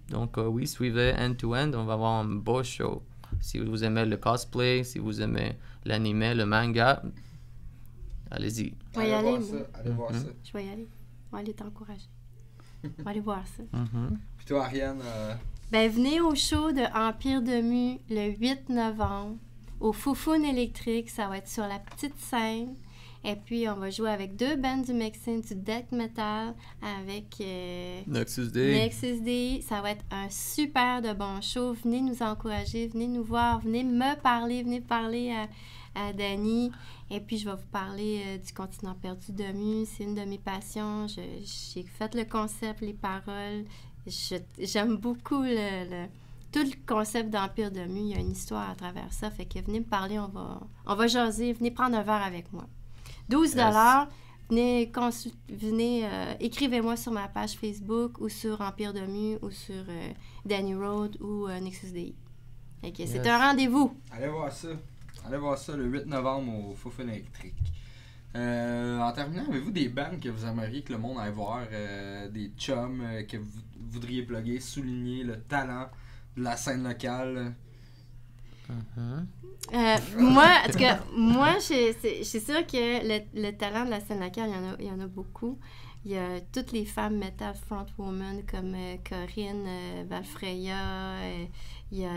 Donc oui, suivez End2End, on va avoir un beau show. Si vous aimez le cosplay, si vous aimez l'anime, le manga, allez-y. Je vais y aller. Allez voir ça. Je vais y aller. On va aller t'encourager. On va aller voir ça. Puis toi, Ariane... Ben, venez au show de Empire de Mu le 8 novembre au Foufoune électrique. Ça va être sur la petite scène. Et puis, on va jouer avec 2 bands du Mexique, du death metal, avec Nexus D. Ça va être un super de bon show. Venez nous encourager, venez nous voir, venez me parler, venez parler à Dani. Et puis, je vais vous parler du continent perdu de Mu. C'est une de mes passions. J'ai fait le concept, les paroles. J'aime beaucoup tout le concept d'Empire de Mu. Il y a une histoire à travers ça. Fait que venez me parler, on va jaser. Venez prendre un verre avec moi. 12 $. Venez écrivez-moi sur ma page Facebook ou sur Empire de Mu ou sur Danny Road ou Nexus DI. Okay, c'est un rendez-vous. Allez voir ça le 8 novembre au Foufoune électrique. En terminant, avez-vous des bands que vous aimeriez que le monde aille voir, des chums que vous voudriez plugger, souligner le talent de la scène locale? Moi, en tout cas, je suis sûre que le talent de la scène locale, il y en a beaucoup. Il y a toutes les femmes metal frontwoman comme Corinne Valfreya. Il y a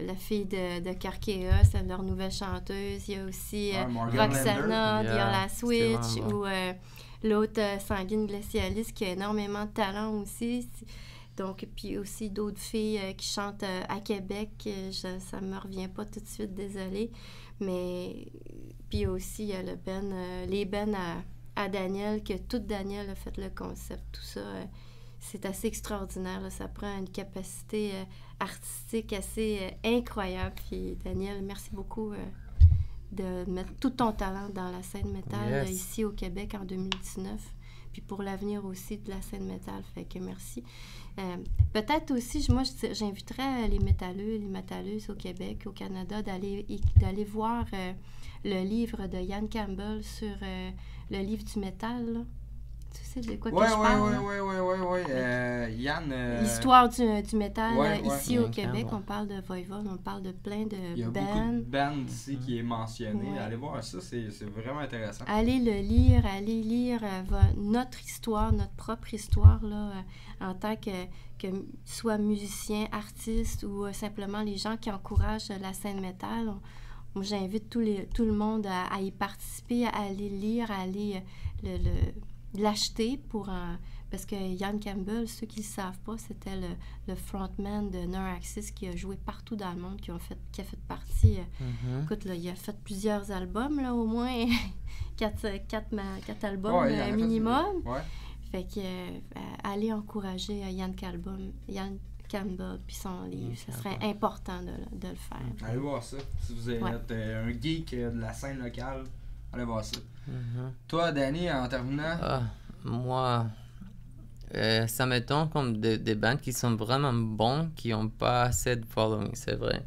la fille de Carkea, c'est leur nouvelle chanteuse. Il y a aussi Roxana, la Switch, ou l'autre Sanguine Glacialis qui a énormément de talent aussi. Donc, puis aussi d'autres filles qui chantent à Québec. Ça me revient pas tout de suite, désolée. Mais, puis aussi, il y a les bennes à Daniel, que toute Daniel a fait le concept. Tout ça, c'est assez extraordinaire. Là. Ça prend une capacité artistique assez incroyable. Puis Daniel, merci beaucoup de mettre tout ton talent dans la scène métal ici au Québec en 2019. Puis pour l'avenir aussi de la scène métal. Fait que merci. Peut-être aussi, moi, j'inviterais les métalleux, les métalleuses au Québec, au Canada, d'aller voir le livre de Ian Campbell sur le livre du métal. Là. Tu sais de quoi que je parle? Oui. Yann... L'histoire du métal ici au Québec. On parle de Voivod, on parle de plein de bands. Il y a beaucoup de bands ici qui est mentionné. Ouais. Allez voir ça, c'est vraiment intéressant. Allez lire notre histoire, notre propre histoire, là, en tant que soit musicien, artiste ou simplement les gens qui encouragent la scène métal. Moi, j'invite tout le monde à y participer, à aller lire, à aller l'acheter parce que Ian Campbell, ceux qui ne le savent pas, c'était le frontman de Neuraxis qui a joué partout dans le monde, qui a fait partie. Écoute, là, il a fait plusieurs albums, là, au moins 4 albums minimum. Fait que aller encourager Ian Campbell puis son livre, ce serait important de le faire. Allez voir ça. Si vous êtes un geek de la scène locale, allez voir ça. Toi, Danny, en terminant? Moi, ça m'étonne comme des bands qui sont vraiment bons, qui n'ont pas assez de following, c'est vrai.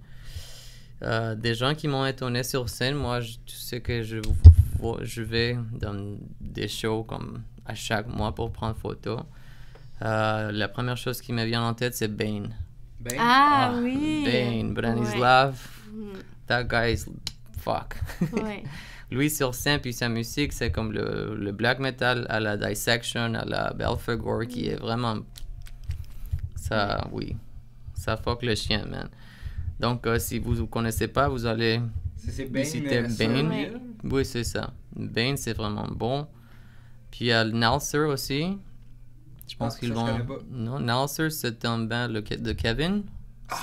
Des gens qui m'ont étonné sur scène, moi, tu sais que je vais dans des shows comme à chaque mois pour prendre photo. La première chose qui me vient en tête, c'est Bane. Oui! Bane, Branislav. That guy is fuck. Ouais. Lui sur scène, puis sa musique, c'est comme le black metal à la Dissection, à la Belphegor, qui est vraiment... Ça, ça fuck le chien, man. Donc, si vous ne connaissez pas, vous allez visiter Bane. Oui, c'est ça. Bane, c'est vraiment bon. Puis il y a Nalser aussi, Je pense qu'ils vont... Non, Nalser, c'est un band de Kevin.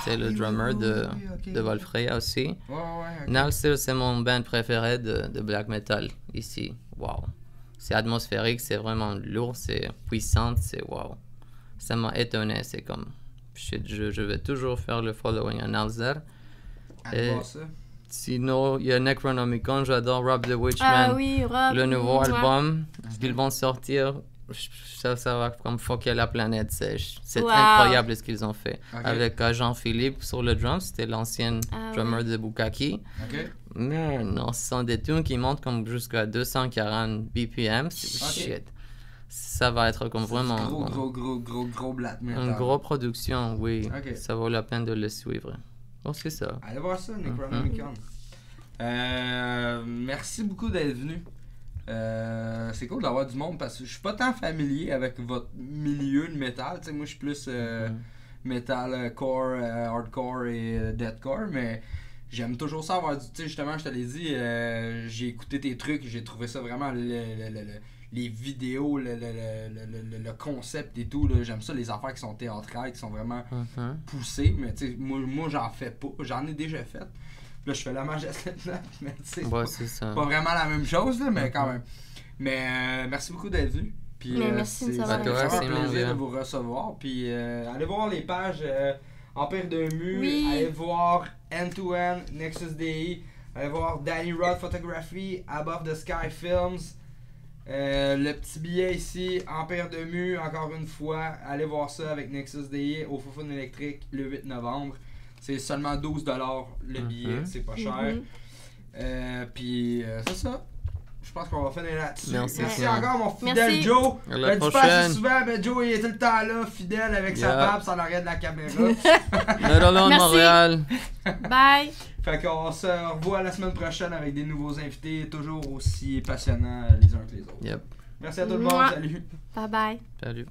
C'est le drummer de Wolfreya aussi. Nalser, c'est mon band préféré de black metal ici. Wow. C'est atmosphérique, c'est vraiment lourd, c'est puissant, c'est wow. Ça m'a étonné, c'est comme... Je vais toujours faire le following à Nalser. Sinon, il y a Necronomicon, j'adore Rob the Witchman. Ah oui, Rob. Le nouveau album, ils vont sortir, ça va comme fucker la planète. C'est incroyable ce qu'ils ont fait. Avec Jean-Philippe sur le drum, c'était l'ancien drummer de Bukaki. Mais non, ce sont des tunes qui montent comme jusqu'à 240 BPM. Shit. Ça va être comme vraiment... Gros black metal. Une grosse production, oui. Ça vaut la peine de le suivre. Oh, c'est ça. Allez voir ça, Necronomicon. Merci beaucoup d'être venu. C'est cool d'avoir du monde parce que je suis pas tant familier avec votre milieu de métal. T'sais, moi, je suis plus metalcore, hardcore et deathcore, mais j'aime toujours ça avoir du... Tu sais, justement, je te l'ai dit, j'ai écouté tes trucs, j'ai trouvé ça vraiment... les vidéos, le concept et tout, là, j'aime ça, les affaires qui sont théâtrales, qui sont vraiment poussées, mais tu sais, moi j'en fais pas, j'en ai déjà fait. Là, je fais la Majesté 9, mais tu sais, c'est pas vraiment la même chose, là, mais quand même. Mais merci beaucoup d'être venu. Puis merci de un plaisir de vous recevoir. Puis allez voir les pages Empire de Mu, allez voir End-to-End, Nexus DI, allez voir Danny Rod Photography, Above the Sky Films. Le petit billet ici, Empire de Mu, encore une fois, allez voir ça avec Nexus DI au Foufoune électrique le 8 novembre. C'est seulement 12$ le billet, c'est pas cher. Puis c'est ça. Je pense qu'on va finir là-dessus. Merci encore mon fidèle Joe. À la prochaine. Souvent, mais Joe il est tout le temps là, fidèle avec sa barbe sans l'arrêt de la caméra. Merci. Montréal. Bye. Fait qu'on se revoit la semaine prochaine avec des nouveaux invités, toujours aussi passionnants les uns que les autres. Merci à tout le monde, salut. Bye bye. Salut.